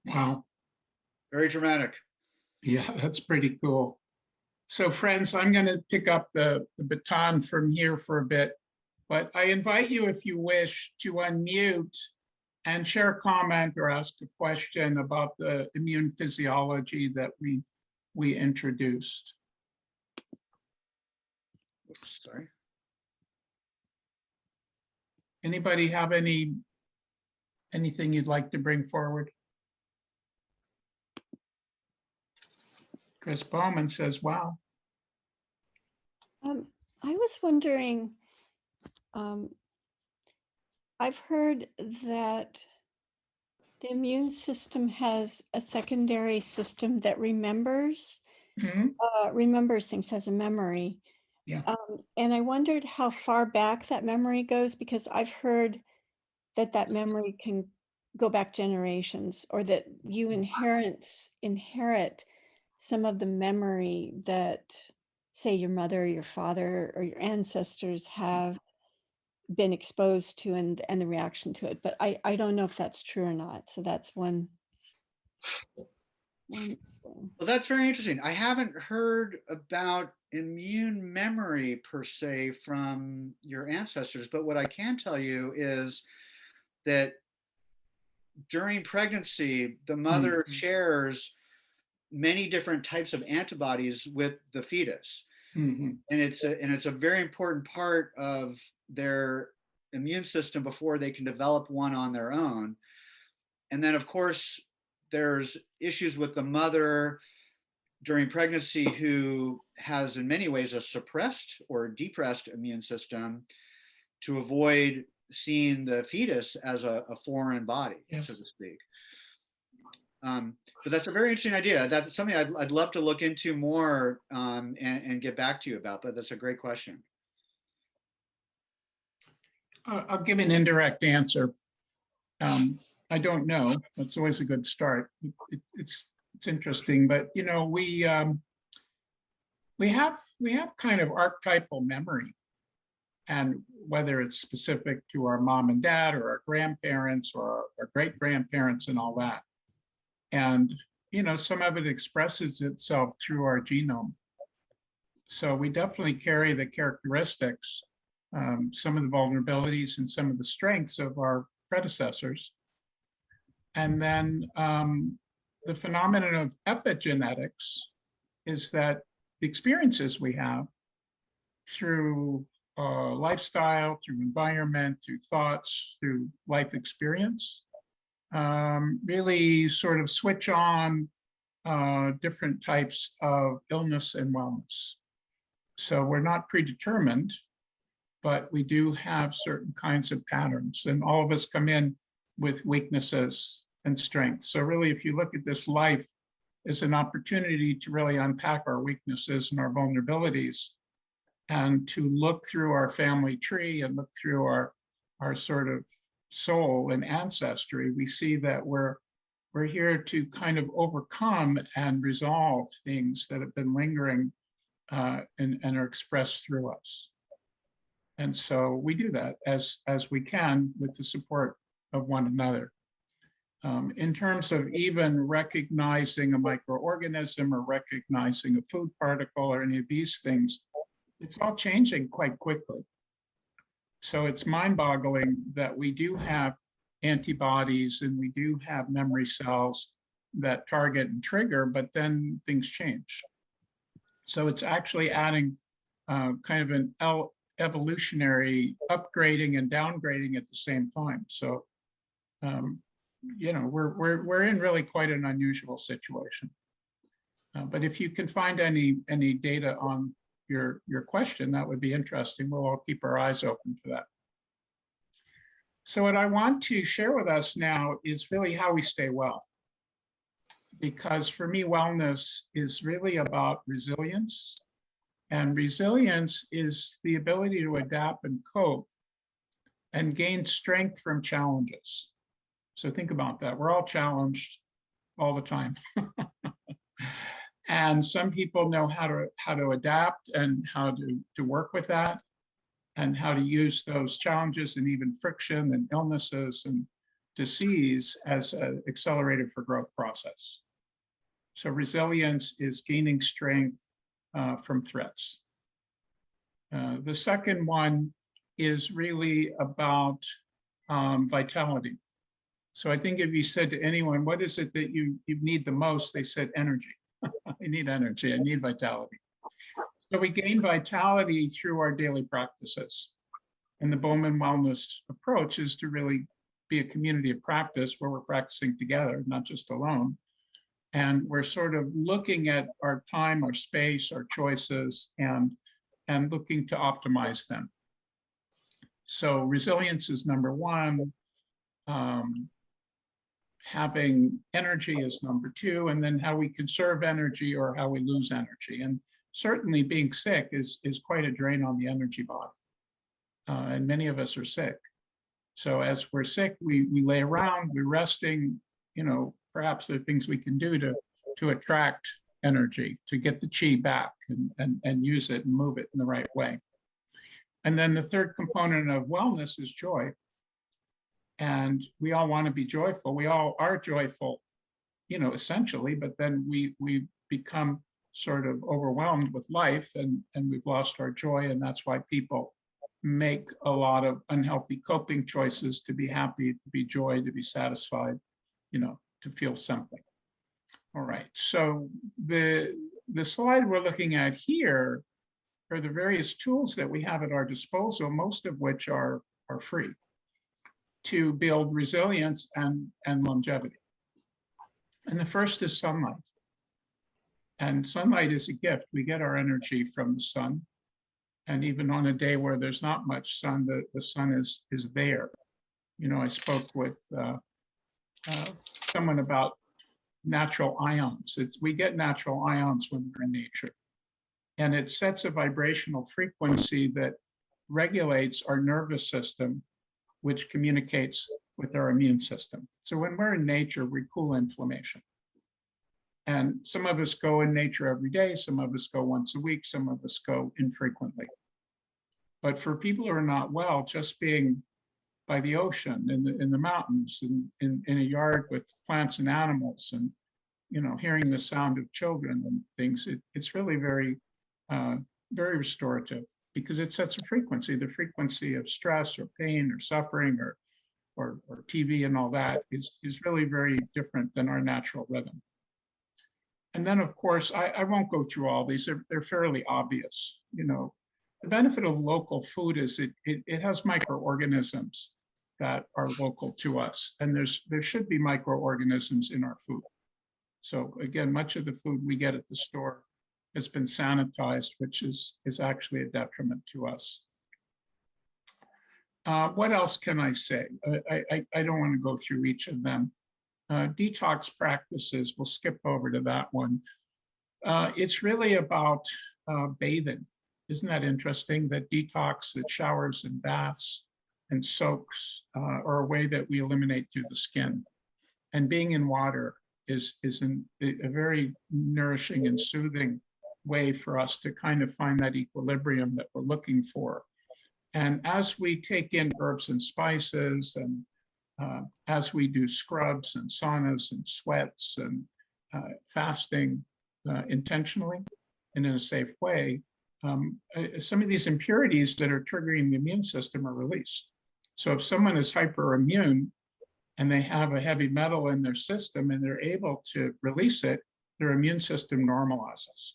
Wow. Very dramatic. Yeah, that's pretty cool. So friends, I'm going to pick up the baton from here for a bit, but I invite you, if you wish, to unmute and share a comment or ask a question about the immune physiology that we introduced. Oops, sorry. Anybody have anything you'd like to bring forward? Chris Bauman says, wow. I was wondering, I've heard that the immune system has a secondary system that remembers things, has a memory. Yeah. And I wondered how far back that memory goes, because I've heard that memory can go back generations, or that you inherit some of the memory that, say, your mother, your father, or your ancestors have been exposed to, and the reaction to it. But I don't know if that's true or not. So that's one thing. Well, that's very interesting. I haven't heard about immune memory per se from your ancestors, but what I can tell you is that during pregnancy, the mother shares many different types of antibodies with the fetus. Mm-hmm. And it's a very important part of their immune system before they can develop one on their own. And then, of course, there's issues with the mother during pregnancy who has in many ways a suppressed or depressed immune system to avoid seeing the fetus as a foreign body, Yes. so to speak. But that's a very interesting idea. That's something I'd love to look into more and get back to you about, but that's a great question. I'll give an indirect answer. I don't know. That's always a good start. It's interesting, but you know, we have kind of archetypal memory, and whether it's specific to our mom and dad or our grandparents or our great grandparents and all that, and you know, some of it expresses itself through our genome. So we definitely carry the characteristics, some of the vulnerabilities and some of the strengths of our predecessors. And then the phenomenon of epigenetics is that the experiences we have through lifestyle, through environment, through thoughts, through life experience, really sort of switch on different types of illness and wellness. So we're not predetermined, but we do have certain kinds of patterns, and all of us come in with weaknesses and strengths. So really, if you look at this life as an opportunity to really unpack our weaknesses and our vulnerabilities, and to look through our family tree and look through our sort of soul and ancestry, we see that we're here to kind of overcome and resolve things that have been lingering and are expressed through us. And so we do that as we can with the support of one another. In terms of even recognizing a microorganism or recognizing a food particle or any of these things, it's all changing quite quickly. So it's mind-boggling that we do have antibodies and we do have memory cells that target and trigger, but then things change. So it's actually adding kind of an evolutionary upgrading and downgrading at the same time. So, you know, we're in really quite an unusual situation. But if you can find any data on your question, that would be interesting. We'll all keep our eyes open for that. So what I want to share with us now is really how we stay well. Because for me, wellness is really about resilience. And resilience is the ability to adapt and cope and gain strength from challenges. So think about that. We're all challenged all the time. And some people know how to adapt and how to work with that, and how to use those challenges and even friction and illnesses and disease as an accelerator for growth process. So resilience is gaining strength from threats. The second one is really about vitality. So I think if you said to anyone, what is it that you need the most? They said energy. I need energy, I need vitality. So we gain vitality through our daily practices. And the Bauman wellness approach is to really be a community of practice where we're practicing together, not just alone. And we're sort of looking at our time, our space, our choices, and looking to optimize them. So resilience is number one. Having energy is number two, and then how we conserve energy or how we lose energy. And certainly being sick is quite a drain on the energy body. And many of us are sick. So as we're sick, we lay around, we're resting, you know, perhaps there are things we can do to attract energy, to get the chi back and use it and move it in the right way. And then the third component of wellness is joy. And we all want to be joyful. We all are joyful, you know, essentially, but then we become sort of overwhelmed with life and we've lost our joy. And that's why people make a lot of unhealthy coping choices to be happy, to be joy, to be satisfied, you know, to feel something. All right, so the slide we're looking at here are the various tools that we have at our disposal, most of which are free, to build resilience and longevity. And the first is sunlight. And sunlight is a gift. We get our energy from the sun. And even on a day where there's not much sun, the sun is there. You know, I spoke with someone about natural ions. We get natural ions when we're in nature. And it sets a vibrational frequency that regulates our nervous system, which communicates with our immune system. So when we're in nature, we cool inflammation. And some of us go in nature every day, some of us go once a week, some of us go infrequently. But for people who are not well, just being by the ocean, in the mountains, in a yard with plants and animals, and you know, hearing the sound of children and things, it's really very, very restorative, because it sets a frequency. The frequency of stress or pain or suffering or TV and all that is really very different than our natural rhythm. And then, of course, I won't go through all these. They're fairly obvious. You know, the benefit of local food is it has microorganisms that are local to us, and there should be microorganisms in our food. So again, much of the food we get at the store has been sanitized, which is actually a detriment to us. What else can I say? I don't want to go through each of them. Detox practices, we'll skip over to that one. It's really about bathing. Isn't that interesting? That detox, that showers and baths and soaks are a way that we eliminate through the skin. And being in water is a very nourishing and soothing way for us to kind of find that equilibrium that we're looking for. And as we take in herbs and spices, and as we do scrubs and saunas and sweats and fasting intentionally and in a safe way, some of these impurities that are triggering the immune system are released. So if someone is hyperimmune and they have a heavy metal in their system and they're able to release it, their immune system normalizes.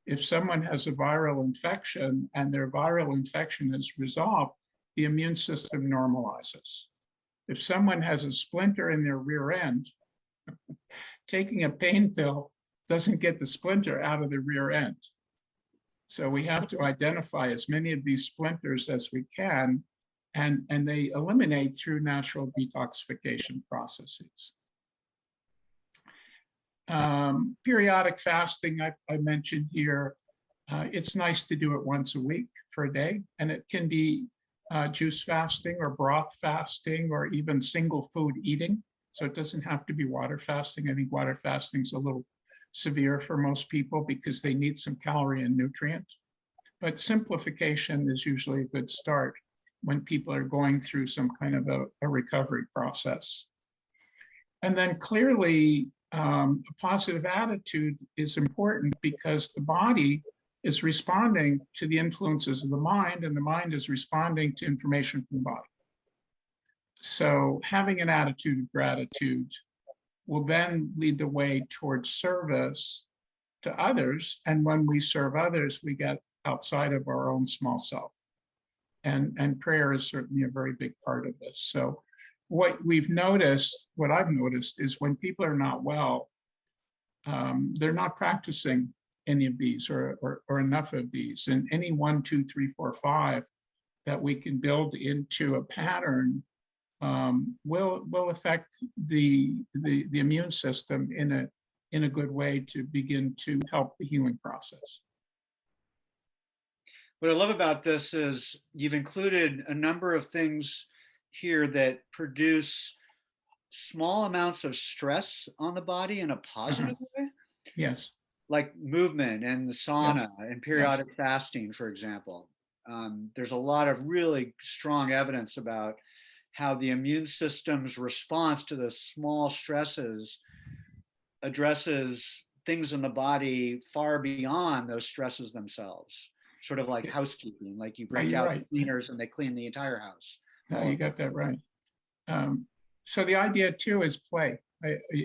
If someone has a viral infection and their viral infection is resolved, the immune system normalizes. If someone has a splinter in their rear end, taking a pain pill doesn't get the splinter out of the rear end. So we have to identify as many of these splinters as we can, and they eliminate through natural detoxification processes. Periodic fasting, I mentioned here, it's nice to do it once a week for a day, and it can be juice fasting or broth fasting or even single food eating. So it doesn't have to be water fasting. I think water fasting is a little severe for most people because they need some calorie and nutrient. But simplification is usually a good start when people are going through some kind of a recovery process. And then clearly, a positive attitude is important because the body is responding to the influences of the mind, and the mind is responding to information from the body. So having an attitude of gratitude will then lead the way towards service to others. And when we serve others, we get outside of our own small self. And prayer is certainly a very big part of this. So what I've noticed is when people are not well, they're not practicing any of these or enough of these. And any 1, 2, 3, 4, 5 that we can build into a pattern will affect the immune system in a good way to begin to help the healing process. What I love about this is you've included a number of things here that produce small amounts of stress on the body in a positive way. Yes. Like movement and the sauna, Yes. and periodic fasting, for example. There's a lot of really strong evidence about how the immune system's response to those small stresses addresses things in the body far beyond those stresses themselves. Sort of like housekeeping, like you break out the cleaners and they clean the entire house. No, you got that right. So the idea too is play.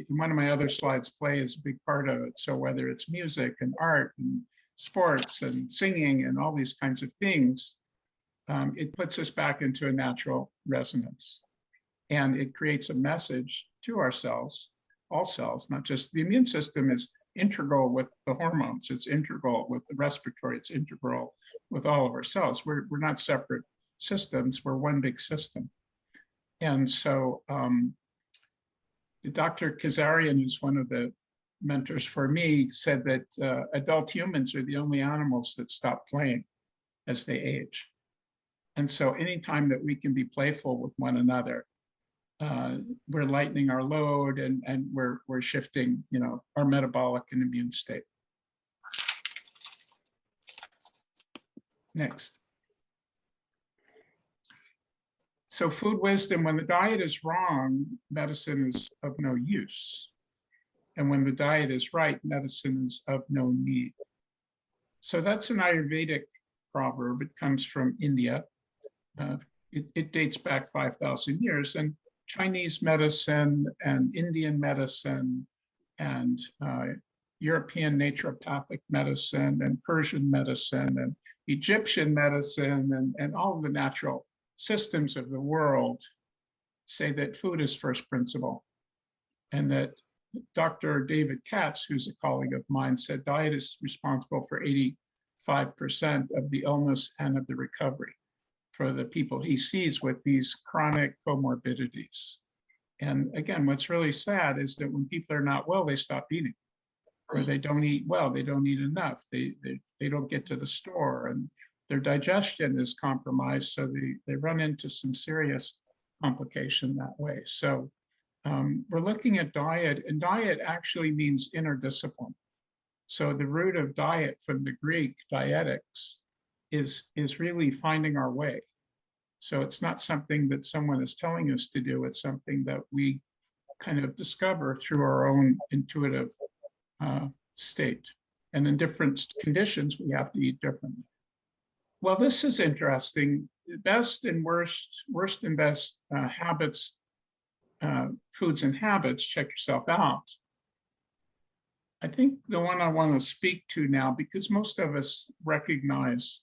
One of my other slides, play is a big part of it. So whether it's music and art and sports and singing and all these kinds of things, it puts us back into a natural resonance. And it creates a message to our cells, all cells, not just the immune system is integral with the hormones, it's integral with the respiratory, it's integral with all of our cells. We're not separate systems, we're one big system. And so Dr. Kazarian, who's one of the mentors for me, said that adult humans are the only animals that stop playing as they age. And so anytime that we can be playful with one another, we're lightening our load and we're shifting, our metabolic and immune state. Next. So food wisdom, when the diet is wrong, medicine is of no use. And when the diet is right, medicine is of no need. So that's an Ayurvedic proverb. It comes from India. It dates back 5,000 years. And Chinese medicine and Indian medicine and European naturopathic medicine and Persian medicine and Egyptian medicine and all of the natural systems of the world say that food is first principle, and that Dr. David Katz, who's a colleague of mine, said diet is responsible for 85% of the illness and of the recovery for the people he sees with these chronic comorbidities. And again, what's really sad is that when people are not well, they stop eating, or they don't eat well, they don't eat enough, they don't get to the store, and their digestion is compromised, so they run into some serious complication that way. So we're looking at diet, and diet actually means inner discipline. So the root of diet from the Greek, dietics, is really finding our way. So it's not something that someone is telling us to do, it's something that we kind of discover through our own intuitive state. And in different conditions, we have to eat differently. Well, this is interesting. Best and worst and best habits, foods and habits, check yourself out. I think the one I want to speak to now, because most of us recognize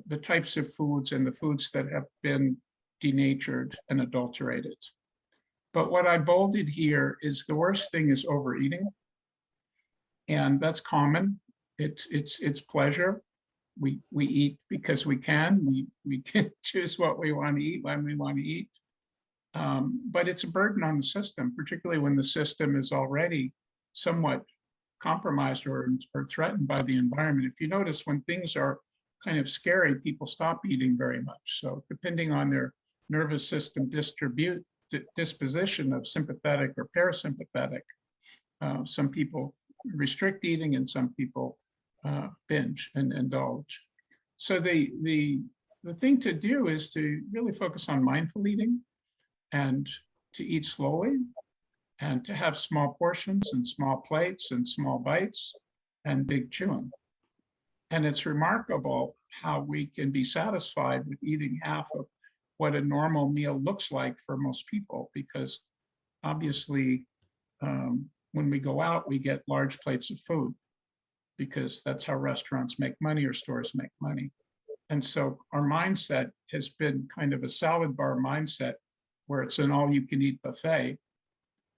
the types of foods and the foods that have been denatured and adulterated. But what I bolded here is the worst thing is overeating. And that's common. It's pleasure. We eat because we can. We can choose what we want to eat when we want to eat. But it's a burden on the system, particularly when the system is already somewhat compromised or threatened by the environment. If you notice, when things are kind of scary, people stop eating very much. So depending on their nervous system disposition of sympathetic or parasympathetic, some people restrict eating and some people binge and indulge. So the thing to do is to really focus on mindful eating and to eat slowly and to have small portions and small plates and small bites and big chewing. And it's remarkable how we can be satisfied with eating half of what a normal meal looks like for most people, because obviously when we go out, we get large plates of food because that's how restaurants make money or stores make money. And so our mindset has been kind of a salad bar mindset where it's an all-you-can-eat buffet.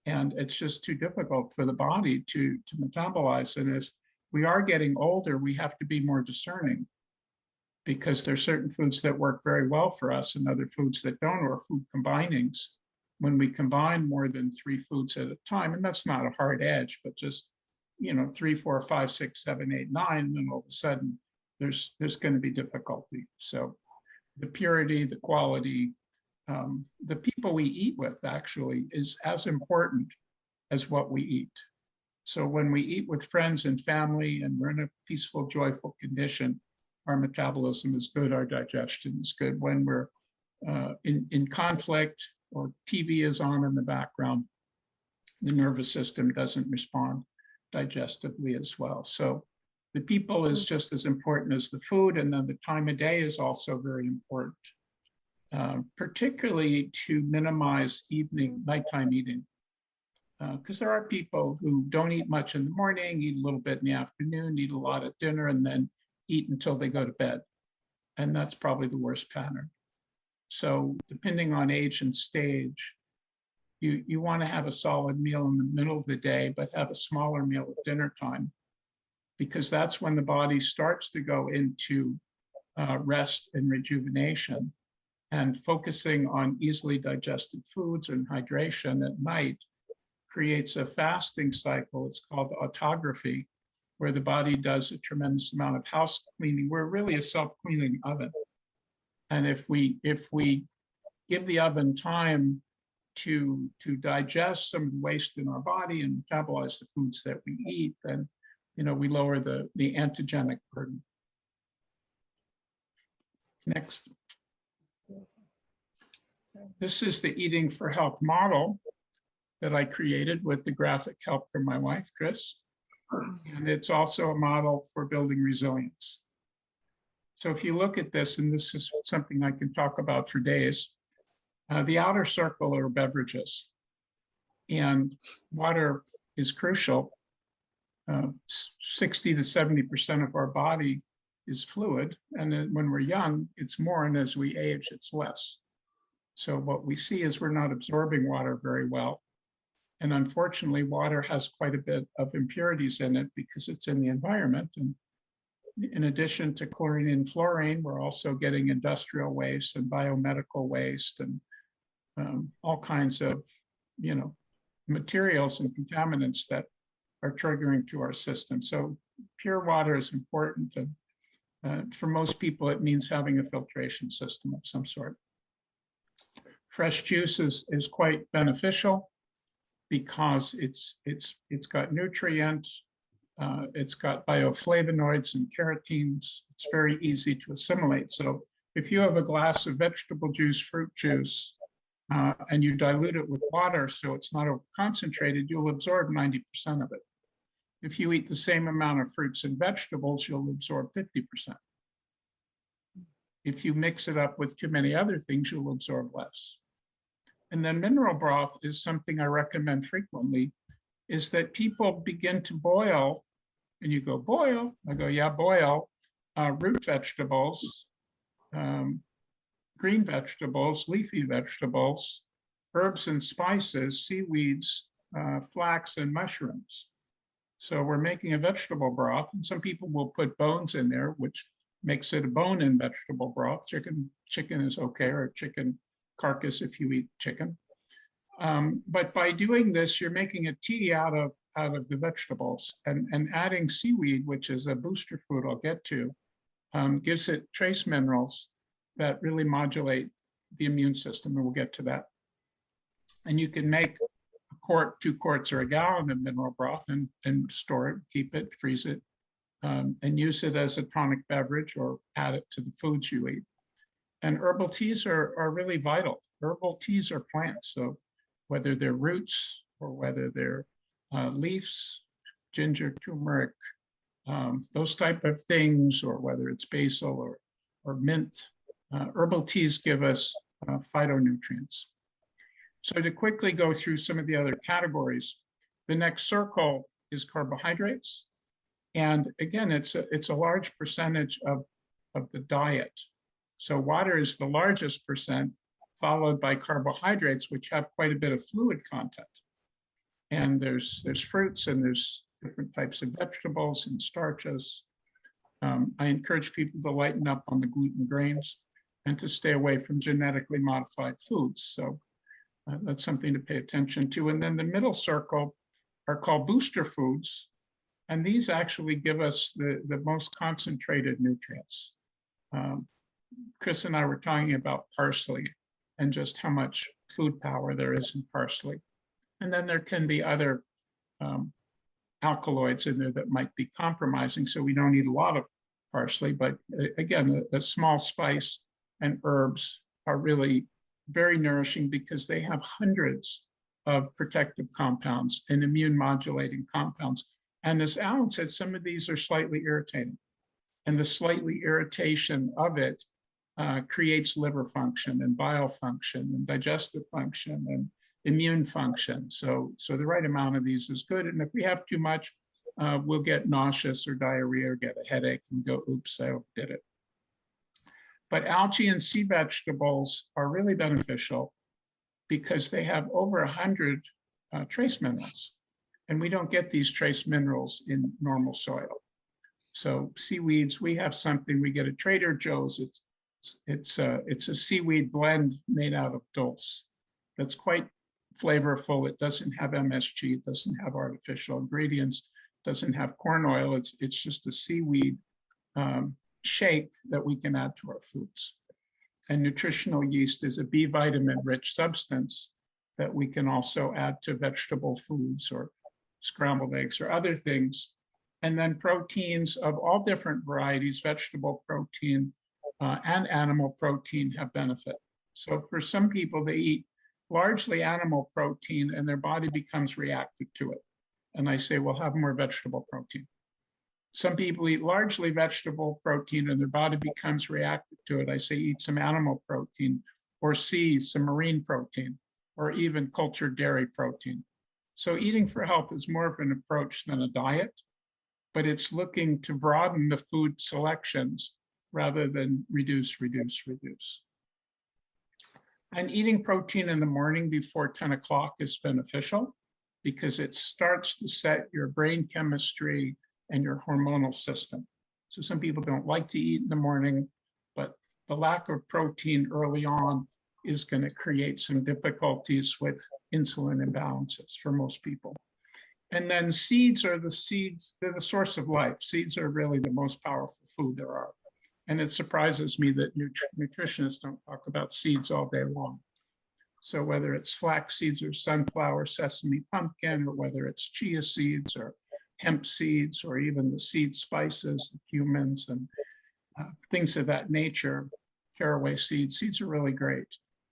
And it's just too difficult for the body to metabolize. And as we are getting older, we have to be more discerning, because there's certain foods that work very well for us and other foods that don't, or food combinings. When we combine more than 3 foods at a time, and that's not a hard edge, but just 3, 4, 5, 6, 7, 8, 9, and all of a sudden there's going to be difficulty. So the purity, the quality, the people we eat with actually is as important as what we eat. So when we eat with friends and family and we're in a peaceful, joyful condition, our metabolism is good, our digestion is good. When we're in conflict or TV is on in the background, the nervous system doesn't respond digestively as well. So the people is just as important as the food, and then the time of day is also very important, particularly to minimize nighttime eating. Because there are people who don't eat much in the morning, eat a little bit in the afternoon, eat a lot at dinner, and then eat until they go to bed. And that's probably the worst pattern. So depending on age and stage, you want to have a solid meal in the middle of the day, but have a smaller meal at dinner time, because that's when the body starts to go into rest and rejuvenation. And focusing on easily digested foods and hydration at night creates a fasting cycle. It's called autophagy, where the body does a tremendous amount of house cleaning. We're really a self-cleaning oven. And if we give the oven time to digest some of the waste in our body and metabolize the foods that we eat, then we lower the antigenic burden. Next. This is the Eating for Health model that I created with the graphic help from my wife, Chris. And it's also a model for building resilience. So if you look at this, and this is something I can talk about for days, the outer circle are beverages. And water is crucial. 60 to 70% of our body is fluid, and then when we're young, it's more, and as we age, it's less. So what we see is we're not absorbing water very well. And unfortunately, water has quite a bit of impurities in it because it's in the environment. And in addition to chlorine and fluorine, we're also getting industrial waste and biomedical waste and all kinds of, materials and contaminants that are triggering to our system. So pure water is important. And for most people, it means having a filtration system of some sort. Fresh juice is quite beneficial because it's got nutrient, it's got bioflavonoids and carotenes. It's very easy to assimilate. So if you have a glass of vegetable juice, fruit juice, and you dilute it with water so it's not concentrated, you'll absorb 90% of it. If you eat the same amount of fruits and vegetables, you'll absorb 50%. If you mix it up with too many other things, you'll absorb less. And then mineral broth is something I recommend frequently, is that people begin to boil, and you go, boil? I go, yeah, boil root vegetables, green vegetables, leafy vegetables, herbs and spices, seaweeds, flax, and mushrooms. So we're making a vegetable broth, and some people will put bones in there, which makes it a bone and vegetable broth. Chicken is okay, or chicken carcass if you eat chicken. But by doing this, you're making a tea out of the vegetables, and adding seaweed, which is a booster food I'll get to, gives it trace minerals that really modulate the immune system, and we'll get to that. And you can make a quart, 2 quarts, or a gallon of mineral broth and store it, keep it, freeze it, and use it as a tonic beverage or add it to the foods you eat. And herbal teas are really vital. Herbal teas are plants, so whether they're roots or whether they're leaves, ginger, turmeric, those type of things, or whether it's basil or mint, herbal teas give us phytonutrients. So to quickly go through some of the other categories, the next circle is carbohydrates. And again, it's a large percentage of the diet. So water is the largest percent, followed by carbohydrates, which have quite a bit of fluid content. And there's fruits, and there's different types of vegetables and starches. I encourage people to lighten up on the gluten grains and to stay away from genetically modified foods. So that's something to pay attention to. And then the middle circle are called booster foods. And these actually give us the most concentrated nutrients. Chris and I were talking about parsley and just how much food power there is in parsley. And then there can be other alkaloids in there that might be compromising, so we don't eat a lot of parsley. But again, a small spice and herbs are really very nourishing because they have hundreds of protective compounds and immune modulating compounds. And as Alan said, some of these are slightly irritating. And the slightly irritation of it creates liver function and bile function and digestive function and immune function. So the right amount of these is good. And if we have too much, we'll get nauseous or diarrhea or get a headache and go, oops, I overdid it. But algae and sea vegetables are really beneficial because they have over 100 trace minerals. And we don't get these trace minerals in normal soil. So seaweeds, we have something we get at Trader Joe's. It's a seaweed blend made out of dulse. That's quite flavorful. It doesn't have MSG. It doesn't have artificial ingredients. Doesn't have corn oil. It's just a seaweed shake that we can add to our foods. And nutritional yeast is a B vitamin-rich substance that we can also add to vegetable foods or scrambled eggs or other things. And then proteins of all different varieties, vegetable protein and animal protein, have benefit. So for some people, they eat largely animal protein and their body becomes reactive to it. And I say, well, have more vegetable protein. Some people eat largely vegetable protein and their body becomes reactive to it. I say, eat some animal protein, or some marine protein, or even cultured dairy protein. So eating for health is more of an approach than a diet. but it's looking to broaden the food selections rather than reduce. And eating protein in the morning before 10 o'clock is beneficial because it starts to set your brain chemistry and your hormonal system. So some people don't like to eat in the morning, but the lack of protein early on is going to create some difficulties with insulin imbalances for most people. And then seeds, they're the source of life. Seeds are really the most powerful food there are. And it surprises me that nutritionists don't talk about seeds all day long. So whether it's flax seeds or sunflower, sesame, pumpkin, or whether it's chia seeds or hemp seeds, or even the seed spices, the cumins and things of that nature, caraway seeds, seeds are really great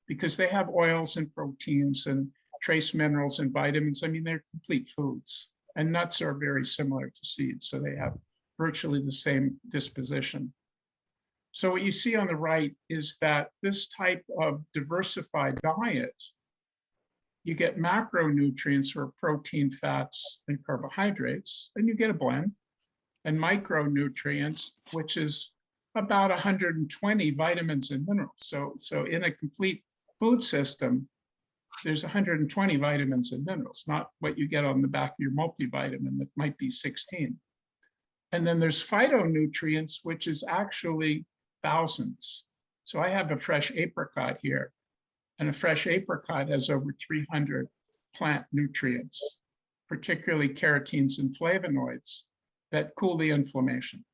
because they have oils and proteins and trace minerals and vitamins. I mean, they're complete foods. And nuts are very similar to seeds, so they have virtually the same disposition. So what you see on the right is that this type of diversified diet, you get macronutrients or protein, fats, and carbohydrates, and you get a blend, and micronutrients, which is about 120 vitamins and minerals. So in a complete food system, there's 120 vitamins and minerals, not what you get on the back of your multivitamin that might be 16. And then there's phytonutrients, which is actually thousands. So I have a fresh apricot here, and a fresh apricot has over 300 plant nutrients, particularly carotenes and flavonoids that cool the inflammation.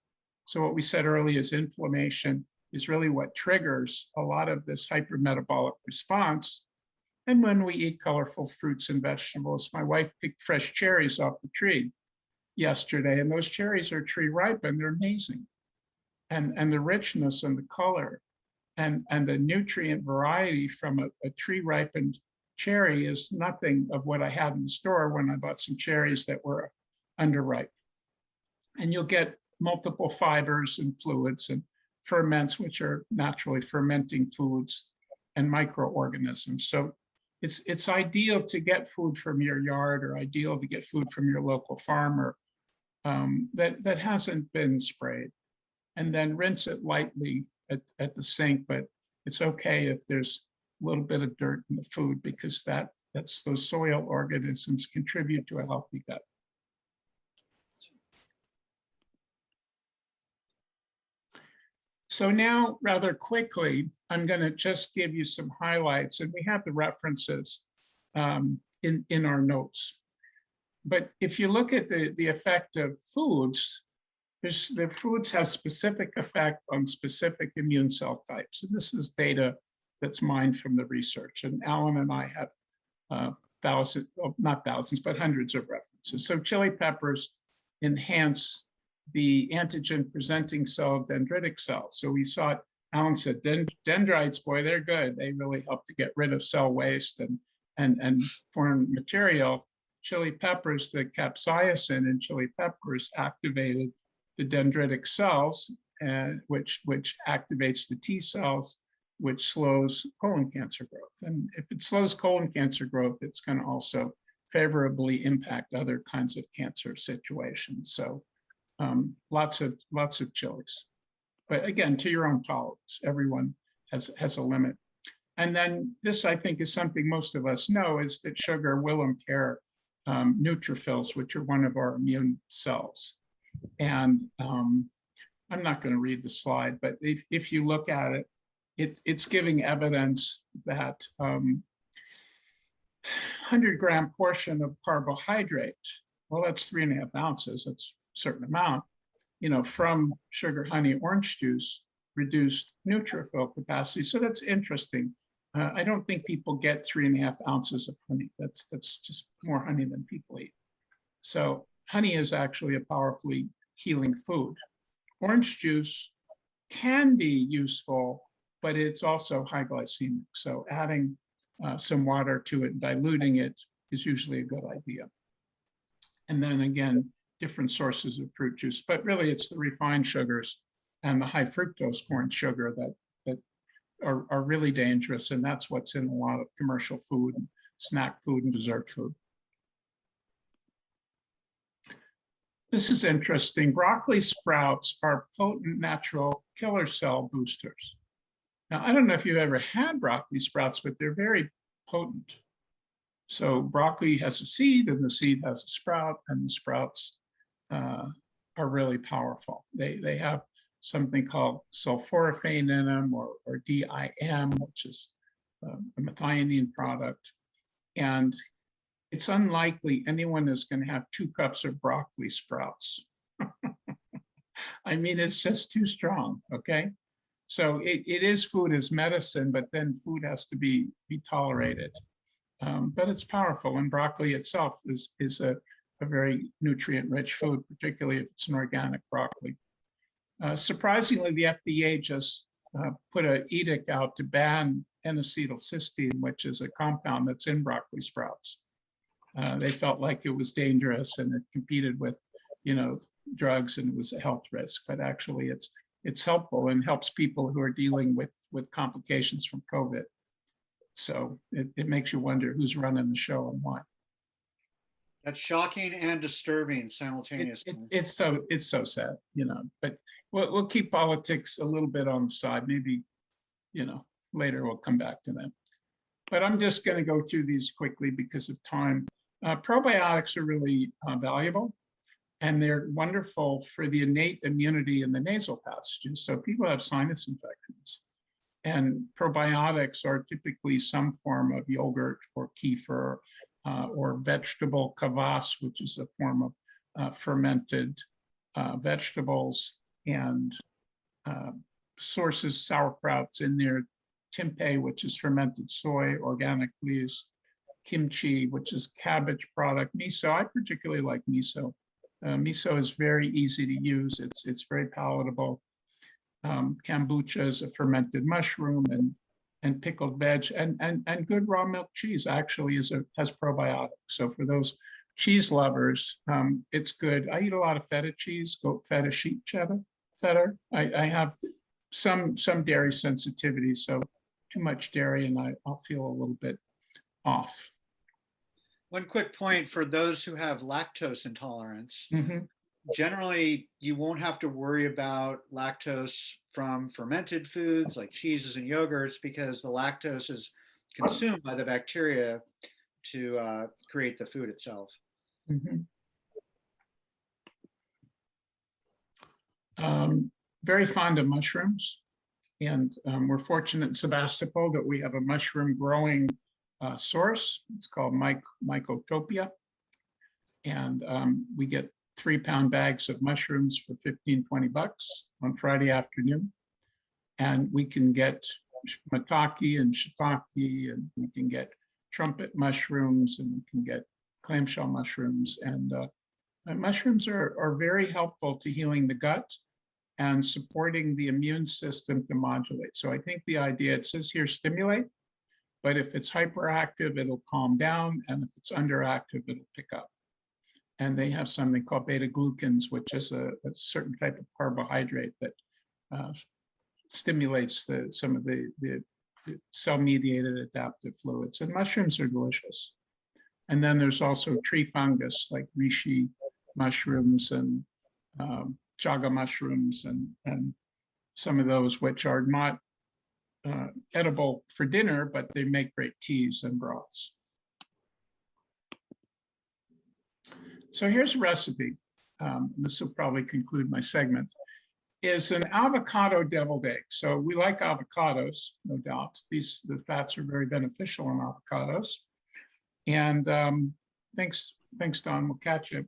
So what we said earlier is inflammation is really what triggers a lot of this hypermetabolic response. And when we eat colorful fruits and vegetables, my wife picked fresh cherries off the tree yesterday, and those cherries are tree ripe and they're amazing. And the richness and the color and the nutrient variety from a tree ripened cherry is nothing of what I had in the store when I bought some cherries that were underripe. And you'll get multiple fibers and fluids and ferments, which are naturally fermenting foods, and microorganisms. So it's ideal to get food from your yard, or ideal to get food from your local farmer that hasn't been sprayed. And then rinse it lightly at the sink, but it's okay if there's a little bit of dirt in the food, because that's those soil organisms contribute to a healthy gut. So now, rather quickly, I'm going to just give you some highlights, and we have the references in our notes. But if you look at the effect of foods, the foods have specific effect on specific immune cell types. And this is data that's mined from the research. And Alan and I have not thousands, but hundreds of references. So chili peppers enhance the antigen presenting cell dendritic cells. So we saw it, Alan said, dendrites, boy, they're good. They really help to get rid of cell waste and foreign material. Chili peppers, the capsaicin in chili peppers activated the dendritic cells, which activates the T cells, which slows colon cancer growth. And if it slows colon cancer growth, it's going to also favorably impact other kinds of cancer situations. So lots of chilies. But again, to your own tolerance, everyone has a limit. And then this, I think, is something most of us know, is that sugar will impair neutrophils, which are one of our immune cells. And I'm not going to read the slide, but if you look at it, it's giving evidence that 100-gram portion of carbohydrate, well, that's 3.5 ounces, that's a certain amount, from sugar, honey, orange juice, reduced neutrophil capacity. So that's interesting. I don't think people get 3.5 ounces of honey. That's just more honey than people eat. So honey is actually a powerfully healing food. Orange juice can be useful, but it's also high glycemic. So adding some water to it and diluting it is usually a good idea. And then again, different sources of fruit juice, but really it's the refined sugars and the high fructose corn sugar that are really dangerous. And that's what's in a lot of commercial food, and snack food, and dessert food. This is interesting. Broccoli sprouts are potent natural killer cell boosters. Now, I don't know if you've ever had broccoli sprouts, but they're very potent. So broccoli has a seed, and the seed has a sprout, and the sprouts are really powerful. They have something called sulforaphane in them, or DIM, which is a methionine product. And it's unlikely anyone is going to have 2 cups of broccoli sprouts. I mean, it's just too strong, okay? So it is food as medicine, but then food has to be tolerated. But it's powerful, and broccoli itself is a very nutrient-rich food, particularly if it's an organic broccoli. Surprisingly, the FDA just put an edict out to ban N-acetylcysteine, which is a compound that's in broccoli sprouts. They felt like it was dangerous and it competed with, drugs, and it was a health risk. But actually, it's helpful and helps people who are dealing with complications from COVID. So it makes you wonder who's running the show and why. That's shocking and disturbing simultaneously. It's so sad, But we'll keep politics a little bit on the side. Maybe, later we'll come back to them. But I'm just going to go through these quickly because of time. Probiotics are really valuable, and they're wonderful for the innate immunity in the nasal passages. So people have sinus infections, and probiotics are typically some form of yogurt or kefir or vegetable kvass, which is a form of fermented vegetables, and sources sauerkrauts in there, tempeh, which is fermented soy, organic leaves, kimchi, which is cabbage product, miso. I particularly like miso. Miso is very easy to use. It's very palatable. Kombucha is a fermented mushroom, and pickled veg, and good raw milk cheese actually has probiotics. So for those cheese lovers, it's good. I eat a lot of feta cheese, goat feta, sheep cheddar, feta. I have some dairy sensitivity, so too much dairy and I'll feel a little bit off. One quick point for those who have lactose intolerance. Mm-hmm. Generally, you won't have to worry about lactose from fermented foods like cheeses and yogurts, because the lactose is consumed by the bacteria to create the food itself. Mm-hmm. Very fond of mushrooms, and we're fortunate in Sebastopol that we have a mushroom growing source. It's called Mycotopia, and we get 3-pound bags of mushrooms for $15-20 on Friday afternoon. And we can get maitake and shiitake, and we can get trumpet mushrooms, and we can get clamshell mushrooms. And mushrooms are very helpful to healing the gut and supporting the immune system to modulate. So I think the idea, it says here, stimulate, but if it's hyperactive, it'll calm down. And if it's underactive, it'll pick up. And they have something called beta glucans, which is a certain type of carbohydrate that stimulates some of the cell-mediated adaptive fluids. And mushrooms are delicious. And then there's also tree fungus like reishi mushrooms and chaga mushrooms, and some of those which are not edible for dinner, but they make great teas and broths. So here's a recipe. This will probably conclude my segment. Is an avocado deviled egg. So we like avocados, no doubt. The fats are very beneficial in avocados. And thanks, Don. We'll catch you.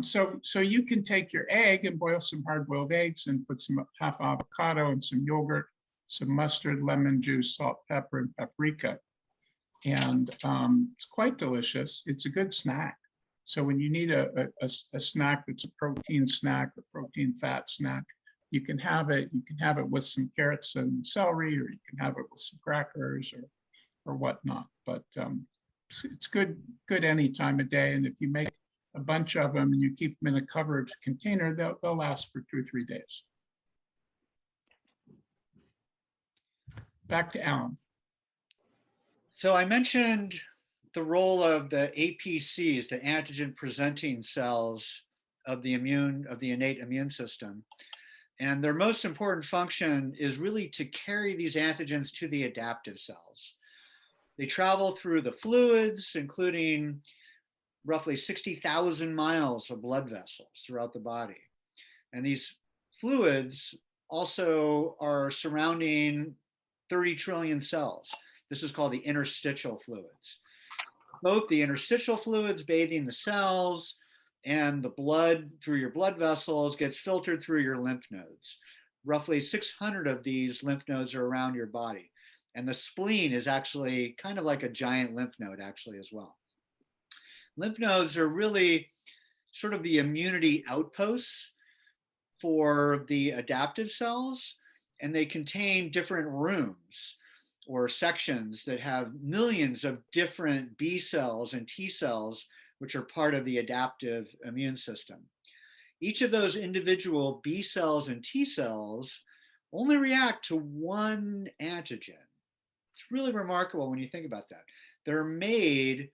So you can take your egg and boil some hard-boiled eggs and put some half avocado and some yogurt, some mustard, lemon juice, salt, pepper, and paprika. And it's quite delicious. It's a good snack. So when you need a snack that's a protein snack, a protein fat snack, you can have it. You can have it with some carrots and celery, or you can have it with some crackers or whatnot. But it's good any time of day. And if you make a bunch of them and you keep them in a covered container, they'll last for 2 or 3 days. Back to Alan. So I mentioned the role of the APCs, the antigen presenting cells, of the innate immune system. And their most important function is really to carry these antigens to the adaptive cells. They travel through the fluids, including roughly 60,000 miles of blood vessels throughout the body. And these fluids also are surrounding 30 trillion cells. This is called the interstitial fluids. Both the interstitial fluids bathing the cells and the blood through your blood vessels gets filtered through your lymph nodes. Roughly 600 of these lymph nodes are around your body. And the spleen is actually kind of like a giant lymph node actually as well. Lymph nodes are really sort of the immunity outposts for the adaptive cells, and they contain different rooms or sections that have millions of different B cells and T cells, which are part of the adaptive immune system. Each of those individual B cells and T cells only react to one antigen. It's really remarkable when you think about that. They're made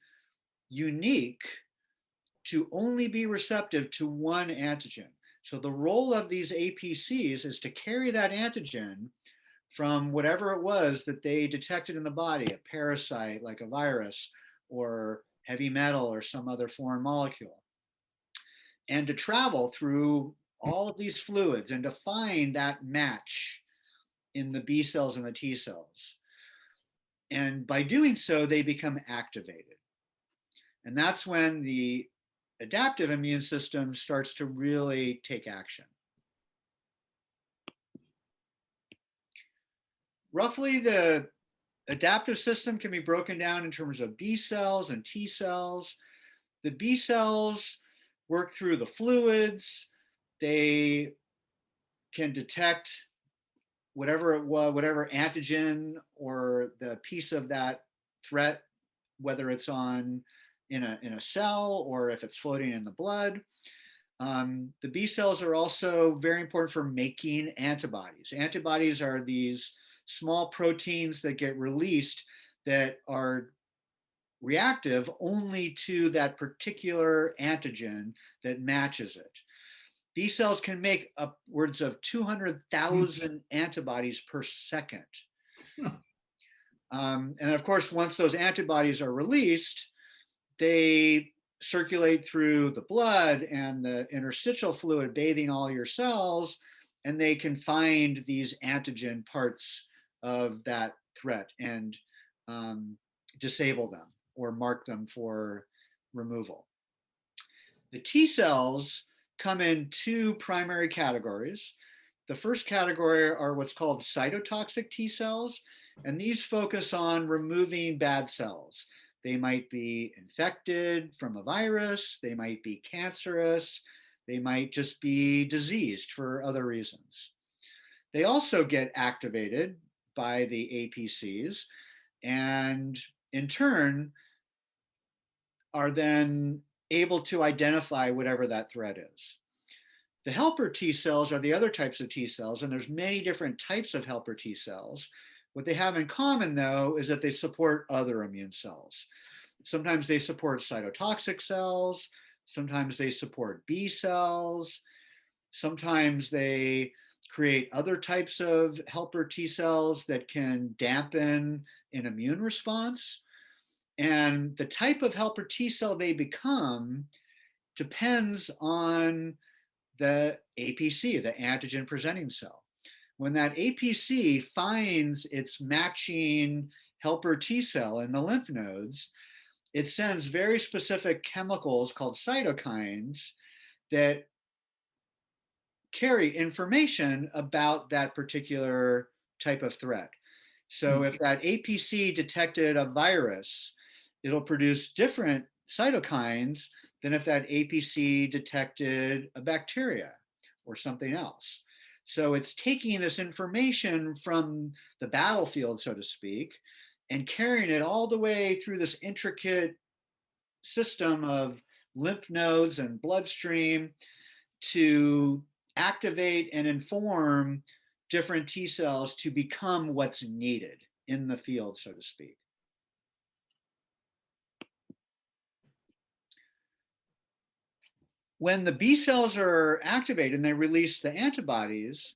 unique to only be receptive to one antigen. So the role of these APCs is to carry that antigen from whatever it was that they detected in the body, a parasite like a virus or heavy metal or some other foreign molecule, and to travel through all of these fluids and to find that match in the B cells and the T cells. And by doing so, they become activated. And that's when the adaptive immune system starts to really take action. Roughly, the adaptive system can be broken down in terms of B cells and T cells. The B cells work through the fluids. They can detect whatever antigen or the piece of that threat, whether it's in a cell or if it's floating in the blood. The B cells are also very important for making antibodies. Antibodies are these small proteins that get released that are reactive only to that particular antigen that matches it. B cells can make upwards of 200,000 antibodies per second. And of course, once those antibodies are released, they circulate through the blood and the interstitial fluid bathing all your cells, and they can find these antigen parts of that threat and disable them or mark them for removal. The T cells come in two primary categories. The first category are what's called cytotoxic T cells, and these focus on removing bad cells. They might be infected from a virus, they might be cancerous, they might just be diseased for other reasons. They also get activated by the APCs and in turn are then able to identify whatever that threat is. The helper T cells are the other types of T cells, and there's many different types of helper T cells. What they have in common, though, is that they support other immune cells. Sometimes they support cytotoxic cells, sometimes they support B cells, sometimes they create other types of helper T cells that can dampen an immune response. And the type of helper T cell they become depends on the APC, the antigen presenting cell. When that APC finds its matching helper T cell in the lymph nodes, it sends very specific chemicals called cytokines that carry information about that particular type of threat. So if that APC detected a virus, it'll produce different cytokines than if that APC detected a bacteria or something else. So it's taking this information from the battlefield, so to speak, and carrying it all the way through this intricate system of lymph nodes and bloodstream to activate and inform different T cells to become what's needed in the field, so to speak. When the B cells are activated and they release the antibodies,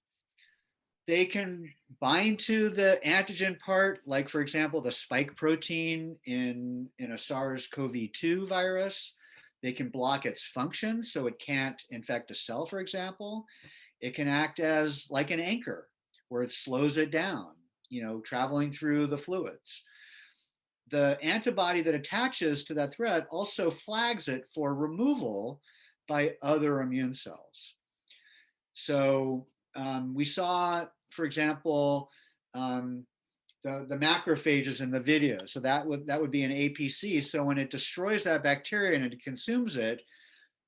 they can bind to the antigen part, like for example, the spike protein in a SARS-CoV-2 virus. They can block its function so it can't infect a cell, for example. It can act as like an anchor where it slows it down, traveling through the fluids. The antibody that attaches to that thread also flags it for removal by other immune cells. So we saw, for example, the macrophages in the video. So that would be an APC. So when it destroys that bacteria and it consumes it,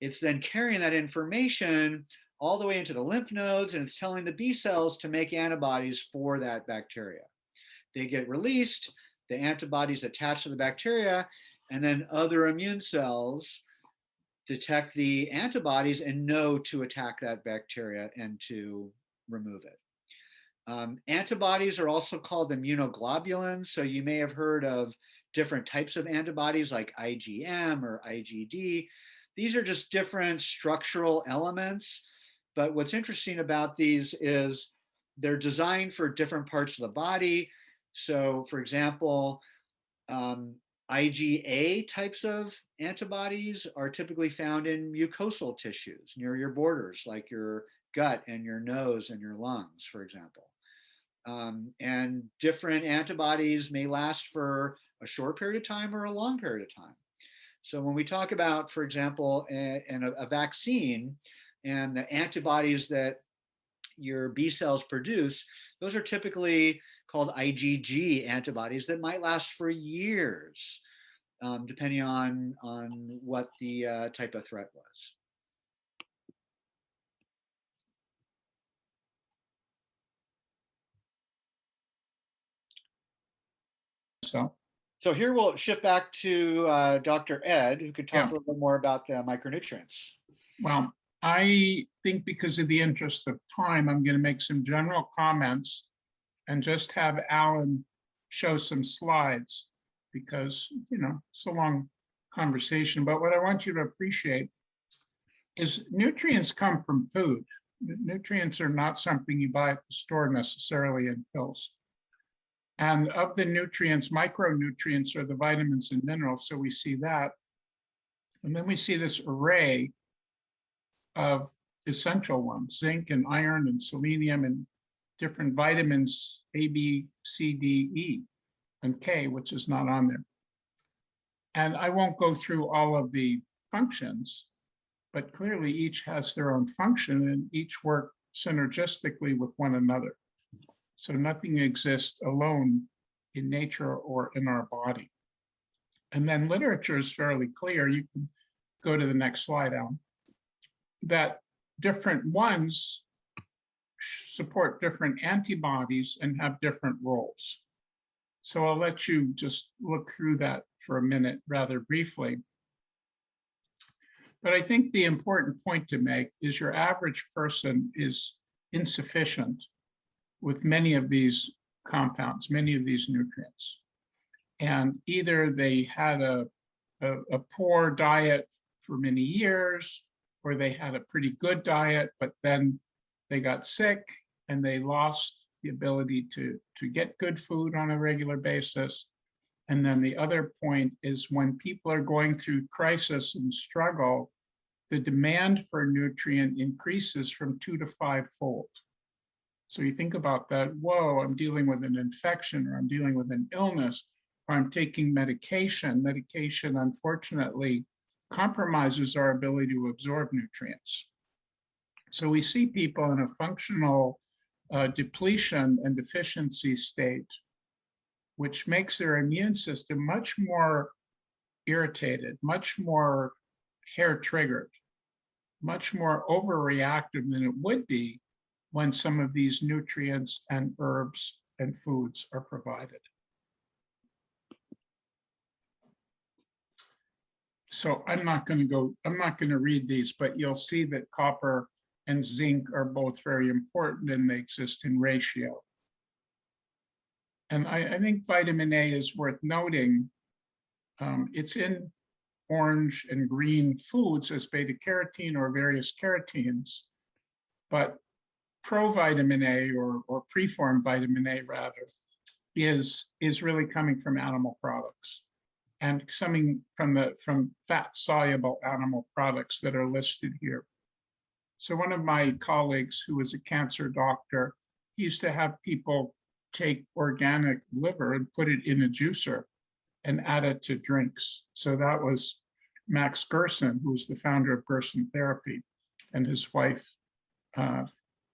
it's then carrying that information all the way into the lymph nodes, and it's telling the B cells to make antibodies for that bacteria. They get released, the antibodies attach to the bacteria, and then other immune cells detect the antibodies and know to attack that bacteria and to remove it. Antibodies are also called immunoglobulins. So you may have heard of different types of antibodies like IgM or IgD. These are just different structural elements. But what's interesting about these is they're designed for different parts of the body. So for example, IgA types of antibodies are typically found in mucosal tissues near your borders, like your gut and your nose and your lungs, for example. And different antibodies may last for a short period of time or a long period of time. So when we talk about, for example, a vaccine and the antibodies that your B cells produce, those are typically called IgG antibodies that might last for years, depending on what the type of threat was. So here we'll shift back to Dr. Ed, who could talk a little bit more about the micronutrients. Well, I think because of the interest of time, I'm going to make some general comments and just have Alan show some slides because, it's a long conversation. But what I want you to appreciate is nutrients come from food. Nutrients are not something you buy at the store necessarily in pills. And of the nutrients, micronutrients are the vitamins and minerals. So we see that. And then we see this array of essential ones, zinc and iron and selenium and different vitamins, A, B, C, D, E, and K, which is not on there. And I won't go through all of the functions, but clearly each has their own function and each work synergistically with one another. So nothing exists alone in nature or in our body. And then literature is fairly clear. You can go to the next slide, Alan, that different ones support different antibodies and have different roles. So I'll let you just look through that for a minute rather briefly. But I think the important point to make is your average person is insufficient with many of these compounds, many of these nutrients. And either they had a poor diet for many years, or they had a pretty good diet, but then they got sick and they lost the ability to get good food on a regular basis. And then the other point is when people are going through crisis and struggle, the demand for nutrient increases from 2 to 5-fold. So you think about that, whoa, I'm dealing with an infection, or I'm dealing with an illness, or I'm taking medication. Medication, unfortunately, compromises our ability to absorb nutrients. So we see people in a functional depletion and deficiency state, which makes their immune system much more irritated, much more hair-triggered, much more overreactive than it would be when some of these nutrients and herbs and foods are provided. So I'm not going to read these, but you'll see that copper and zinc are both very important and they exist in ratio. And I think vitamin A is worth noting. It's in orange and green foods as beta carotene or various carotenes, but provitamin A or preformed vitamin A rather is really coming from animal products and coming from fat soluble animal products that are listed here. So one of my colleagues who was a cancer doctor, he used to have people take organic liver and put it in a juicer and add it to drinks. So that was Max Gerson, who was the founder of Gerson Therapy, and his wife,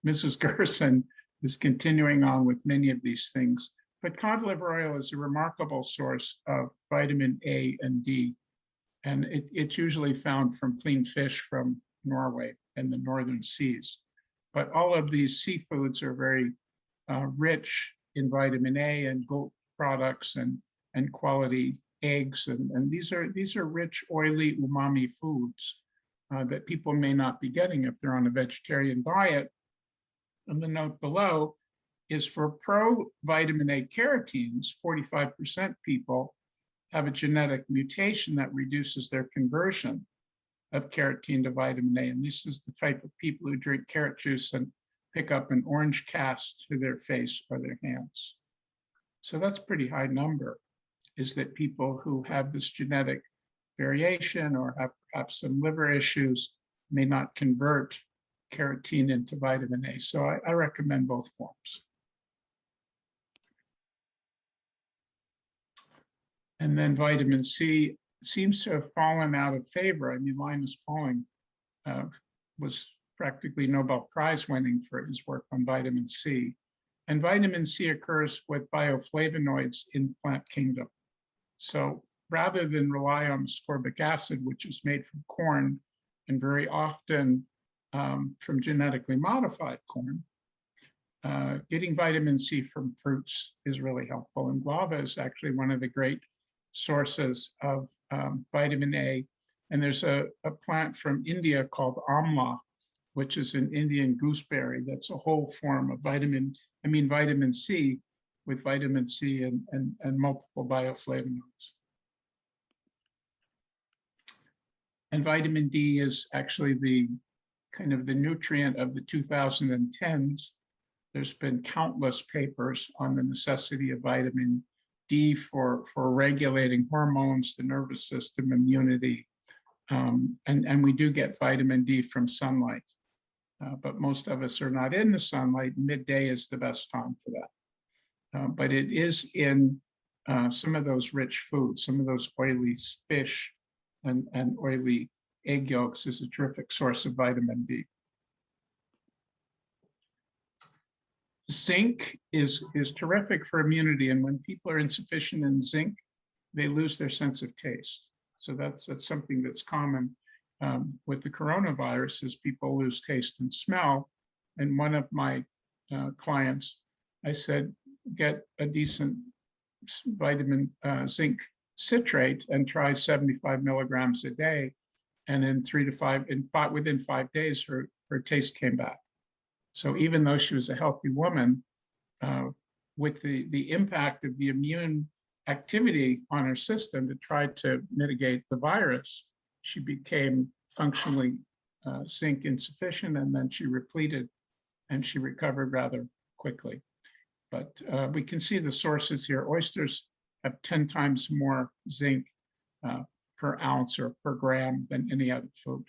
Mrs. Gerson, is continuing on with many of these things. But cod liver oil is a remarkable source of vitamin A and D, and it's usually found from clean fish from Norway and the northern seas. But all of these seafoods are very rich in vitamin A and goat products and quality eggs, and these are rich, oily, umami foods that people may not be getting if they're on a vegetarian diet. And the note below is for pro-vitamin A carotenes, 45% people have a genetic mutation that reduces their conversion of carotene to vitamin A. And this is the type of people who drink carrot juice and pick up an orange cast to their face or their hands. So that's a pretty high number, is that people who have this genetic variation or have perhaps some liver issues may not convert carotene into vitamin A. So I recommend both forms. And then vitamin C seems to have fallen out of favor. I mean, Linus Pauling was practically Nobel Prize winning for his work on vitamin C. And vitamin C occurs with bioflavonoids in the plant kingdom. So rather than rely on ascorbic acid, which is made from corn and very often from genetically modified corn, getting vitamin C from fruits is really helpful. And guava is actually one of the great sources of vitamin A. And there's a plant from India called amla, which is an Indian gooseberry that's a whole form of vitamin C with vitamin C and multiple bioflavonoids. And vitamin D is actually the kind of the nutrient of the 2010s. There's been countless papers on the necessity of vitamin D for regulating hormones, the nervous system, immunity. And we do get vitamin D from sunlight, but most of us are not in the sunlight. Midday is the best time for that. But it is in some of those rich foods, some of those oily fish and oily egg yolks is a terrific source of vitamin D. Zinc is terrific for immunity, and when people are insufficient in zinc, they lose their sense of taste. So that's something that's common with the coronavirus, is people lose taste and smell. And one of my clients, I said, get a decent vitamin zinc citrate and try 75 milligrams a day, and in within 5 days, her taste came back. So even though she was a healthy woman, with the impact of the immune activity on her system to try to mitigate the virus, she became functionally zinc insufficient, and then she repleted and she recovered rather quickly. But we can see the sources here. Oysters have 10 times more zinc per ounce or per gram than any other food.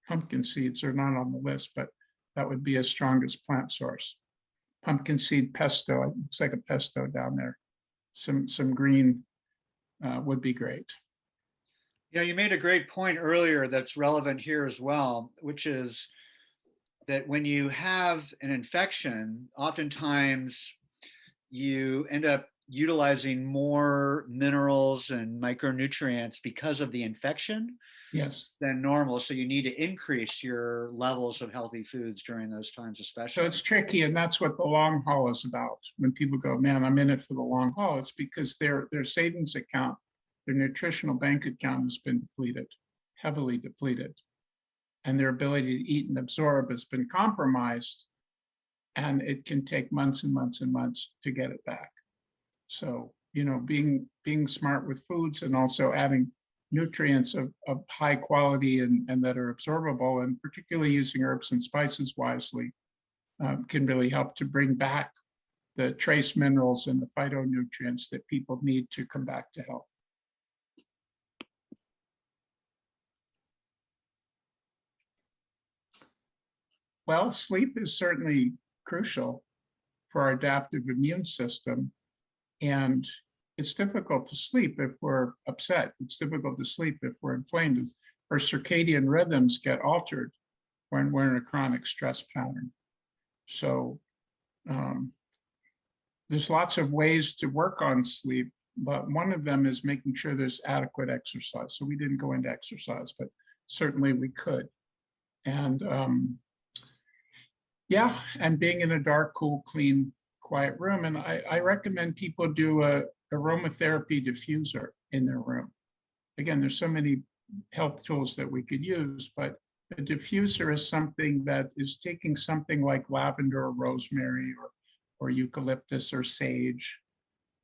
Pumpkin seeds are not on the list, but that would be a strongest plant source. Pumpkin seed pesto, it looks like a pesto down there. Some green would be great. Yeah, you made a great point earlier that's relevant here as well, which is that when you have an infection, oftentimes you end up utilizing more minerals and micronutrients because of the infection. Yes. Than normal. So you need to increase your levels of healthy foods during those times, especially. So it's tricky, and that's what the long haul is about. When people go, man, I'm in it for the long haul, it's because their savings account, their nutritional bank account has been depleted, heavily depleted. And their ability to eat and absorb has been compromised, and it can take months and months and months to get it back. So, being smart with foods and also adding nutrients of high quality and that are absorbable, and particularly using herbs and spices wisely can really help to bring back the trace minerals and the phytonutrients that people need to come back to health. Well, sleep is certainly crucial for our adaptive immune system. And it's difficult to sleep if we're upset. It's difficult to sleep if we're inflamed. Our circadian rhythms get altered when we're in a chronic stress pattern. So there's lots of ways to work on sleep, but one of them is making sure there's adequate exercise. So we didn't go into exercise, but certainly we could. And yeah, and being in a dark, cool, clean, quiet room. And I recommend people do a aromatherapy diffuser in their room. Again, there's so many health tools that we could use, but a diffuser is something that is taking something like lavender or rosemary or eucalyptus or sage,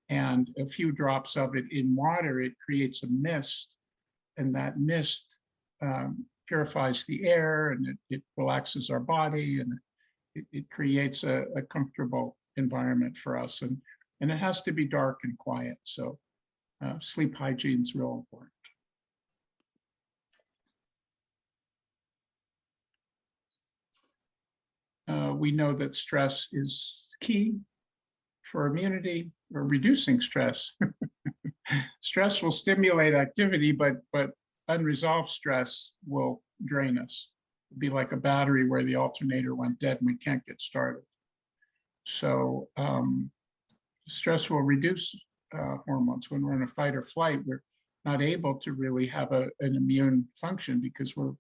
and a few drops of it in water. It creates a mist, and that mist purifies the air, and it relaxes our body, and it creates a comfortable environment for us. And it has to be dark and quiet. So sleep hygiene is real important. We know that stress is key for immunity or reducing stress. Stress will stimulate activity, but unresolved stress will drain us. It'd be like a battery where the alternator went dead and we can't get started. So stress will reduce hormones. When we're in a fight or flight, we're not able to really have an immune function because we're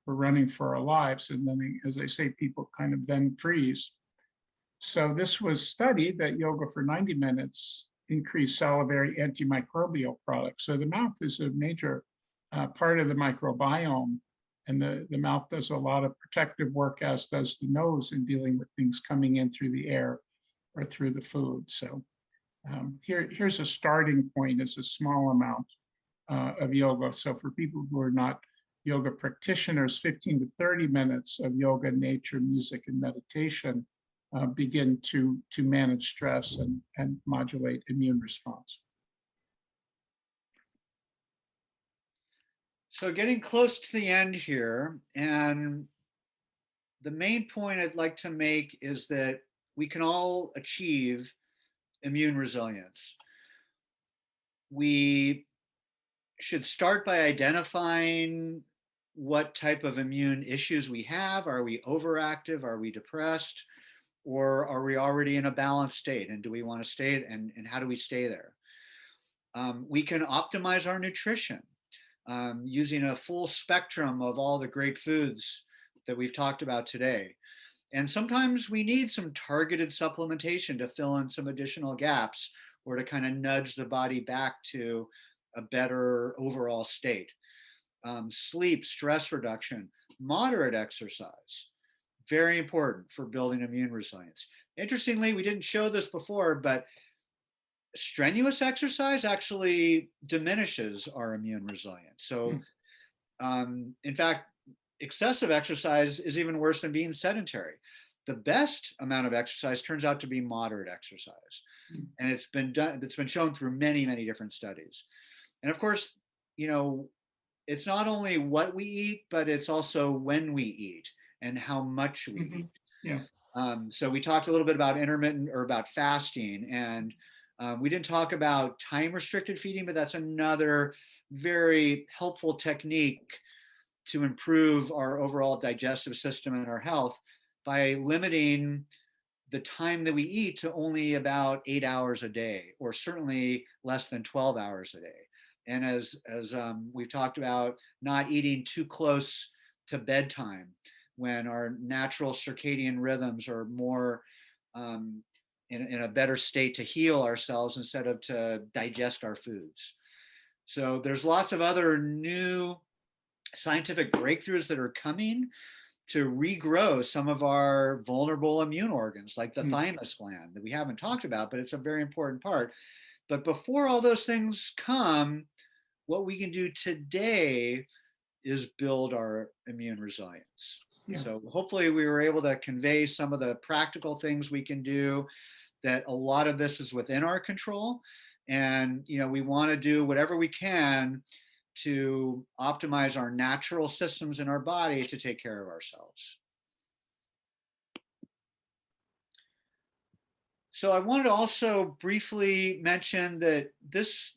running for our lives. And then, as I say, people kind of then freeze. So this was studied that yoga for 90 minutes increased salivary antimicrobial products. So the mouth is a major part of the microbiome, and the mouth does a lot of protective work, as does the nose, in dealing with things coming in through the air or through the food. So here's a starting point, is a small amount of yoga. So for people who are not yoga practitioners, 15 to 30 minutes of yoga, nature, music, and meditation begin to manage stress and modulate immune response. So getting close to the end here, and the main point I'd like to make is that we can all achieve immune resilience. We should start by identifying what type of immune issues we have. Are we overactive? Are we depressed? Or are we already in a balanced state? And do we want to stay? And how do we stay there? We can optimize our nutrition using a full spectrum of all the great foods that we've talked about today. And sometimes we need some targeted supplementation to fill in some additional gaps or to kind of nudge the body back to a better overall state. Sleep, stress reduction, moderate exercise, very important for building immune resilience. Interestingly, we didn't show this before, but strenuous exercise actually diminishes our immune resilience. So, in fact, excessive exercise is even worse than being sedentary. The best amount of exercise turns out to be moderate exercise. And it's been shown through many, many different studies. And of course, it's not only what we eat, but it's also when we eat and how much we eat. Yeah. So we talked a little bit about intermittent or about fasting, and we didn't talk about time restricted feeding, but that's another very helpful technique to improve our overall digestive system and our health by limiting the time that we eat to only about 8 hours a day, or certainly less than 12 hours a day. And as we've talked about, not eating too close to bedtime when our natural circadian rhythms are more in a better state to heal ourselves instead of to digest our foods. So there's lots of other new scientific breakthroughs that are coming to regrow some of our vulnerable immune organs, like the thymus gland that we haven't talked about, but it's a very important part. But before all those things come, what we can do today is build our immune resilience. Yeah. So hopefully we were able to convey some of the practical things we can do, that a lot of this is within our control. And, we want to do whatever we can to optimize our natural systems in our body to take care of ourselves. So I wanted to also briefly mention that this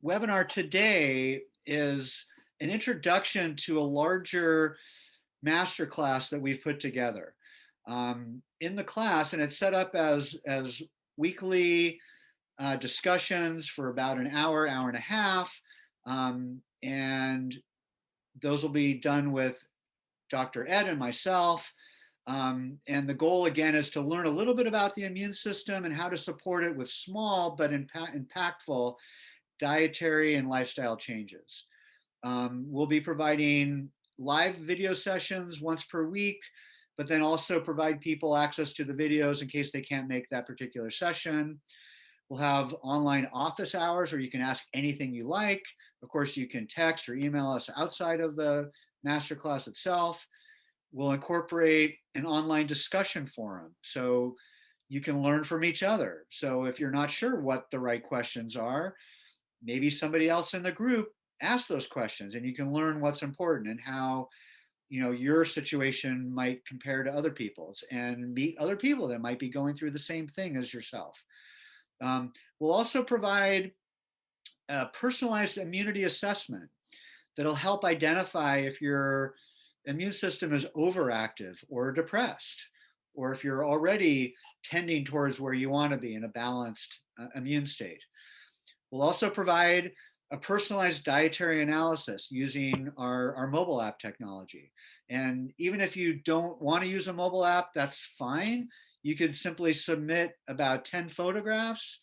webinar today is an introduction to a larger masterclass that we've put together. In the class, and it's set up as weekly discussions for about an hour, hour and a half, and those will be done with Dr. Ed and myself. And the goal again is to learn a little bit about the immune system and how to support it with small but impactful dietary and lifestyle changes. We'll be providing live video sessions once per week, but then also provide people access to the videos in case they can't make that particular session. We'll have online office hours where you can ask anything you like. Of course, you can text or email us outside of the masterclass itself. We'll incorporate an online discussion forum so you can learn from each other. So if you're not sure what the right questions are, maybe somebody else in the group ask those questions and you can learn what's important and how your situation might compare to other people's, and meet other people that might be going through the same thing as yourself. We'll also provide a personalized immunity assessment that'll help identify if your immune system is overactive or depressed, or if you're already tending towards where you want to be in a balanced immune state. We'll also provide a personalized dietary analysis using our mobile app technology. And even if you don't want to use a mobile app, that's fine. You could simply submit about 10 photographs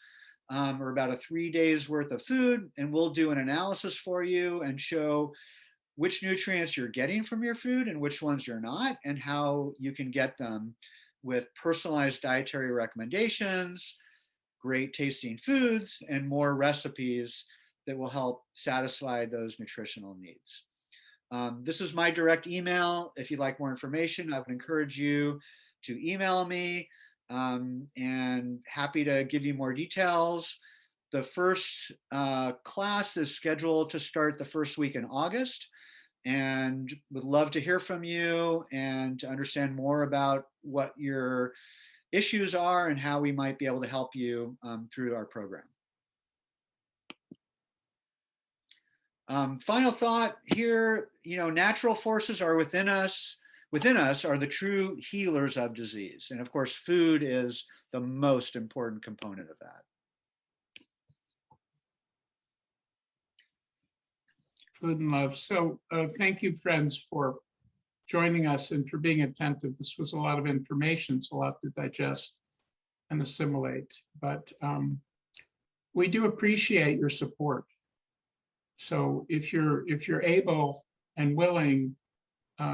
or about a 3 days worth of food, and we'll do an analysis for you and show which nutrients you're getting from your food and which ones you're not, and how you can get them with personalized dietary recommendations, great tasting foods, and more recipes that will help satisfy those nutritional needs. This is my direct email. If you'd like more information, I would encourage you to email me, and happy to give you more details. The first class is scheduled to start the first week in August, and would love to hear from you and to understand more about what your issues are and how we might be able to help you through our program. Final thought here, natural forces are within us are the true healers of disease. And of course, food is the most important component of that. Food and love. So thank you, friends, for joining us and for being attentive. This was a lot of information, so we'll have to digest and assimilate. But we do appreciate your support. So if you're able and willing,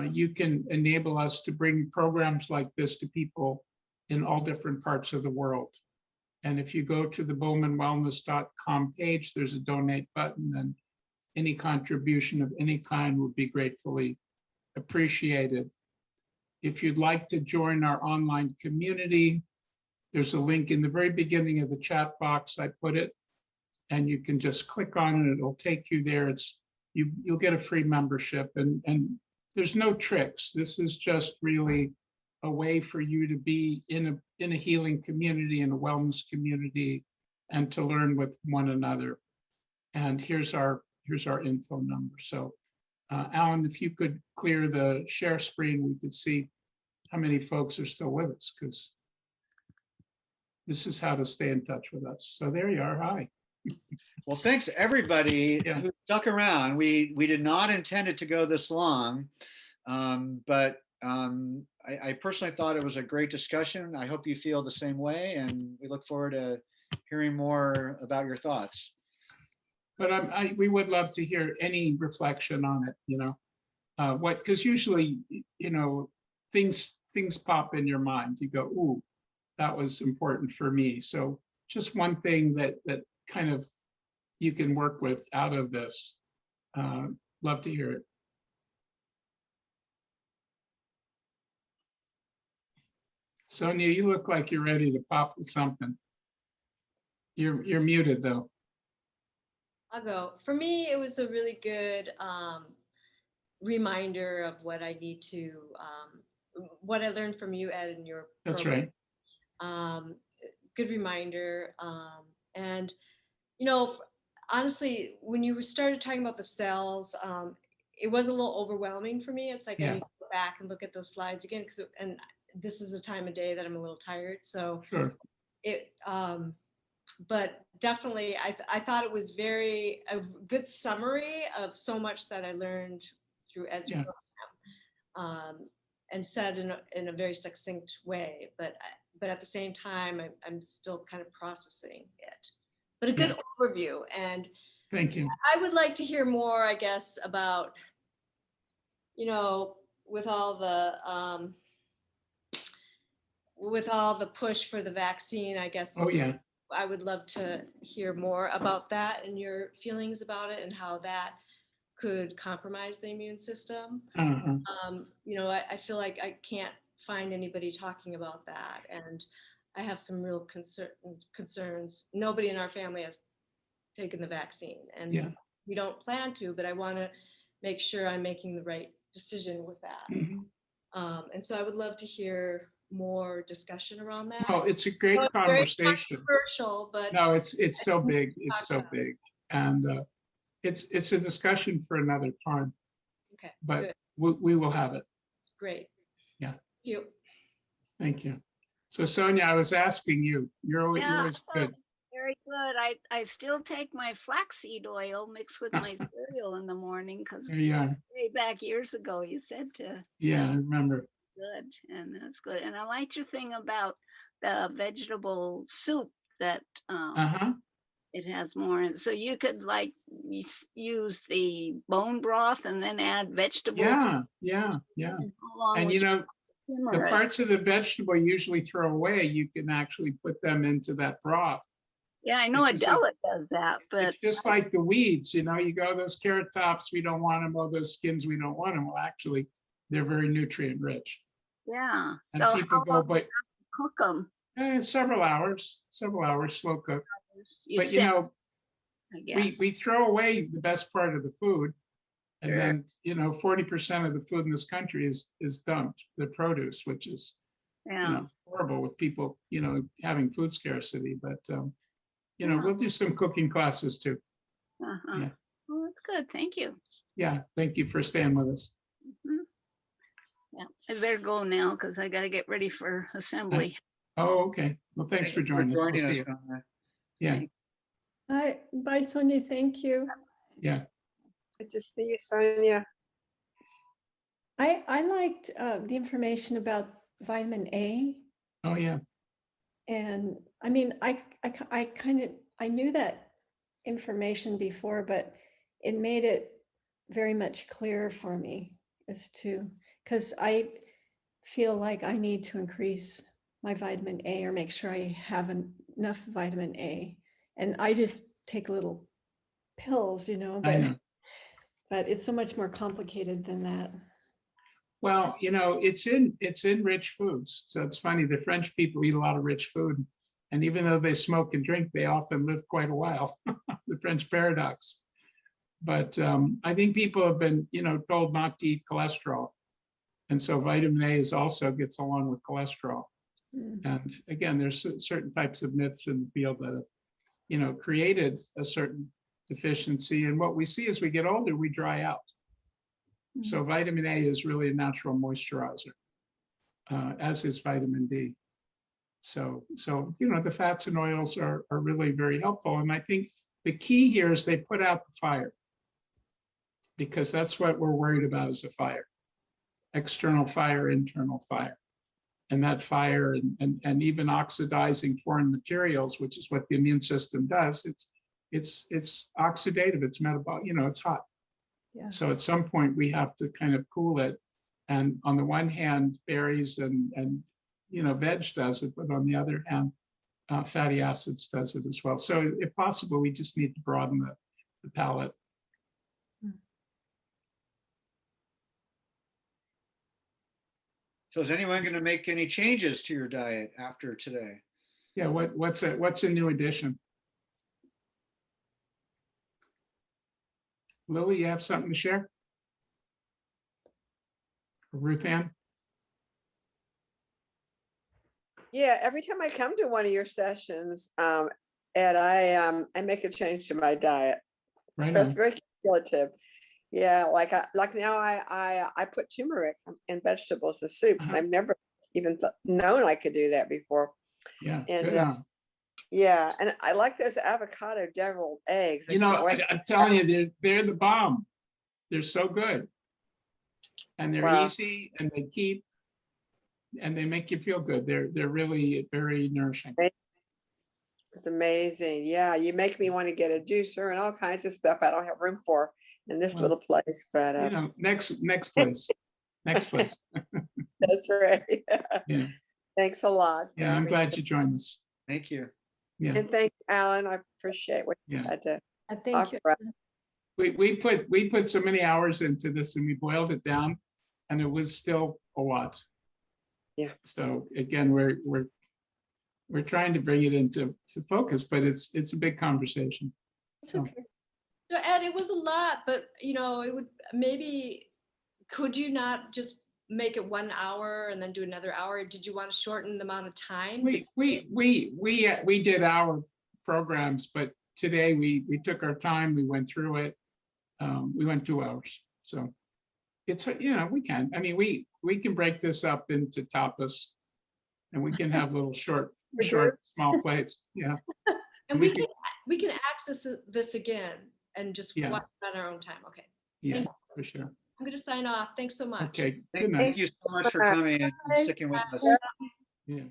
you can enable us to bring programs like this to people in all different parts of the world. And if you go to the bowmanwellness.com page, there's a donate button, and any contribution of any kind would be gratefully appreciated. If you'd like to join our online community, there's a link in the very beginning of the chat box. I put it, and you can just click on it. It'll take you there. You'll get a free membership, and there's no tricks. This is just really a way for you to be in a healing community, in a wellness community, and to learn with one another. And here's our info number. So Alan, if you could clear the share screen, we could see how many folks are still with us, because this is how to stay in touch with us. So there you are. Hi. Well, thanks everybody who stuck around. We did not intend it to go this long, but I personally thought it was a great discussion. I hope you feel the same way, and we look forward to hearing more about your thoughts. But we would love to hear any reflection on it, because usually, things pop in your mind. You go, ooh, that was important for me. So just one thing that kind of you can work with out of this. Love to hear it. Sonia, you look like you're ready to pop with something. You're muted though. I'll go. For me, it was a really good reminder of what I need to, what I learned from you, Ed, in your That's program. right. Good reminder. And, you know, honestly, when you started talking about the cells, it was a little overwhelming for me. It's like I need to go back and look at those slides again, and this is the time of day that I'm a little tired. So Sure. But definitely, I thought it was a good summary of so much that I learned through Ed's program, and said in a very succinct way. But at the same time, I'm still kind of processing it. But a good overview. And thank you. I would like to hear more, I guess, about, you know, with all the push for the vaccine, I guess. Oh yeah. I would love to hear more about that and your feelings about it and how that could compromise the immune system. You know, I feel like I can't find anybody talking about that, and I have some real concerns. Nobody in our family has taken the vaccine, and we don't plan to, but I want to make sure I'm making the right decision with that. And so I would love to hear more discussion around that. Oh, it's a great conversation. Very controversial, but no, it's so big. It's so big, and it's a discussion for another time. Okay, but we will have it. Great. Yeah. Thank you. Thank you. So Sonia, I was asking you. You're always good. Very good. I still take my flaxseed oil mixed with my cereal in the morning because way back years ago you said to. Yeah, I remember. Good, and that's good. And I liked your thing about the vegetable soup that it has more. And so you could like use the bone broth and then add vegetables. Yeah. And you know, the parts of the vegetable you usually throw away, you can actually put them into that broth. Yeah, I know Adela does that, but it's just like the weeds, you know, you go, those carrot tops, we don't want them, or those skins, we don't want them. Well, actually, they're very nutrient rich. Yeah. And so people go, but cook them. Several hours, slow cook. But you know, we throw away the best part of the food, and then you know 40% of the food in this country is dumped, the produce, which is you know, horrible with people you know having food scarcity. But you know we'll do some cooking classes too. Yeah. Well, that's good. Thank you. Yeah, thank you for staying with us. Yeah, I better go now because I got to get ready for assembly. Oh, okay. Well, thanks for joining us. Yeah. Bye, Sonia. Thank you. Yeah. Good to see you, Sonia. I liked the information about vitamin A. Oh, yeah. And I mean, I knew that information before, but it made it very much clearer for me as to, because I feel like I need to increase my vitamin A or make sure I have enough vitamin A. And I just take little pills, you know, but it's so much more complicated than that. Well, you know, it's in rich foods. So it's funny, the French people eat a lot of rich food. And even though they smoke and drink, they often live quite a while, the French paradox. But I think people have been, you know, told not to eat cholesterol. And so vitamin A also gets along with cholesterol. And again, there's certain types of myths in the field that have, you know, created a certain deficiency. And what we see as we get older, we dry out. So vitamin A is really a natural moisturizer, as is vitamin D. So you know, the fats and oils are really very helpful. And I think the key here is they put out the fire, because that's what we're worried about is a fire, external fire, internal fire. And that fire and even oxidizing foreign materials, which is what the immune system does, it's oxidative, it's metabolic, you know, it's hot. Yeah. So at some point we have to kind of cool it. And on the one hand, berries and you know, veg does it, but on the other hand, fatty acids does it as well. So if possible, we just need to broaden the palate. So is anyone going to make any changes to your diet after today? Yeah, what's a new addition? Lily, you have something to share? Ruth Ann? Yeah, every time I come to one of your sessions, Ed, I make a change to my diet. Right So it's on. very cumulative. Yeah, like now I put turmeric in vegetables as soups. Uh-huh. I've never even known I could do that before. Yeah, And good on. yeah, and I like those avocado deviled eggs. I You know, can't wait. I'm telling you, they're the bomb. They're so good. And they're Wow. easy and they keep, and they make you feel good. They're really very nourishing. It's amazing. Yeah, you make me want to get a juicer and all kinds of stuff I don't have room for in this Well, little place. But You know, next place. Next place. that's right. Yeah. Thanks a lot. for Yeah, I'm everything. glad you joined us. Thank you. Yeah, And thank you, Alan. I appreciate what you yeah. had to Thank you. offer. We put so many hours into this and we boiled it down and it was still a lot. Yeah. So again, we're trying to bring it into focus, but it's a big conversation. It's So, okay. So Ed, it was a lot, but it would could you not just make it 1 hour and then do another hour? Did you want to shorten the amount of time? we did our programs, but today we took our time, we went through it. We went 2 hours. So it's, we can, I mean, we can break this up into tapas and we can have little short, small plates. Yeah. And we can access this again and just Yeah. watch it on our own time. Okay. Yeah, Thank for sure. I'm going to sign off. Thanks so much. Okay, good Thank night. you so much for coming and sticking with us. Yeah.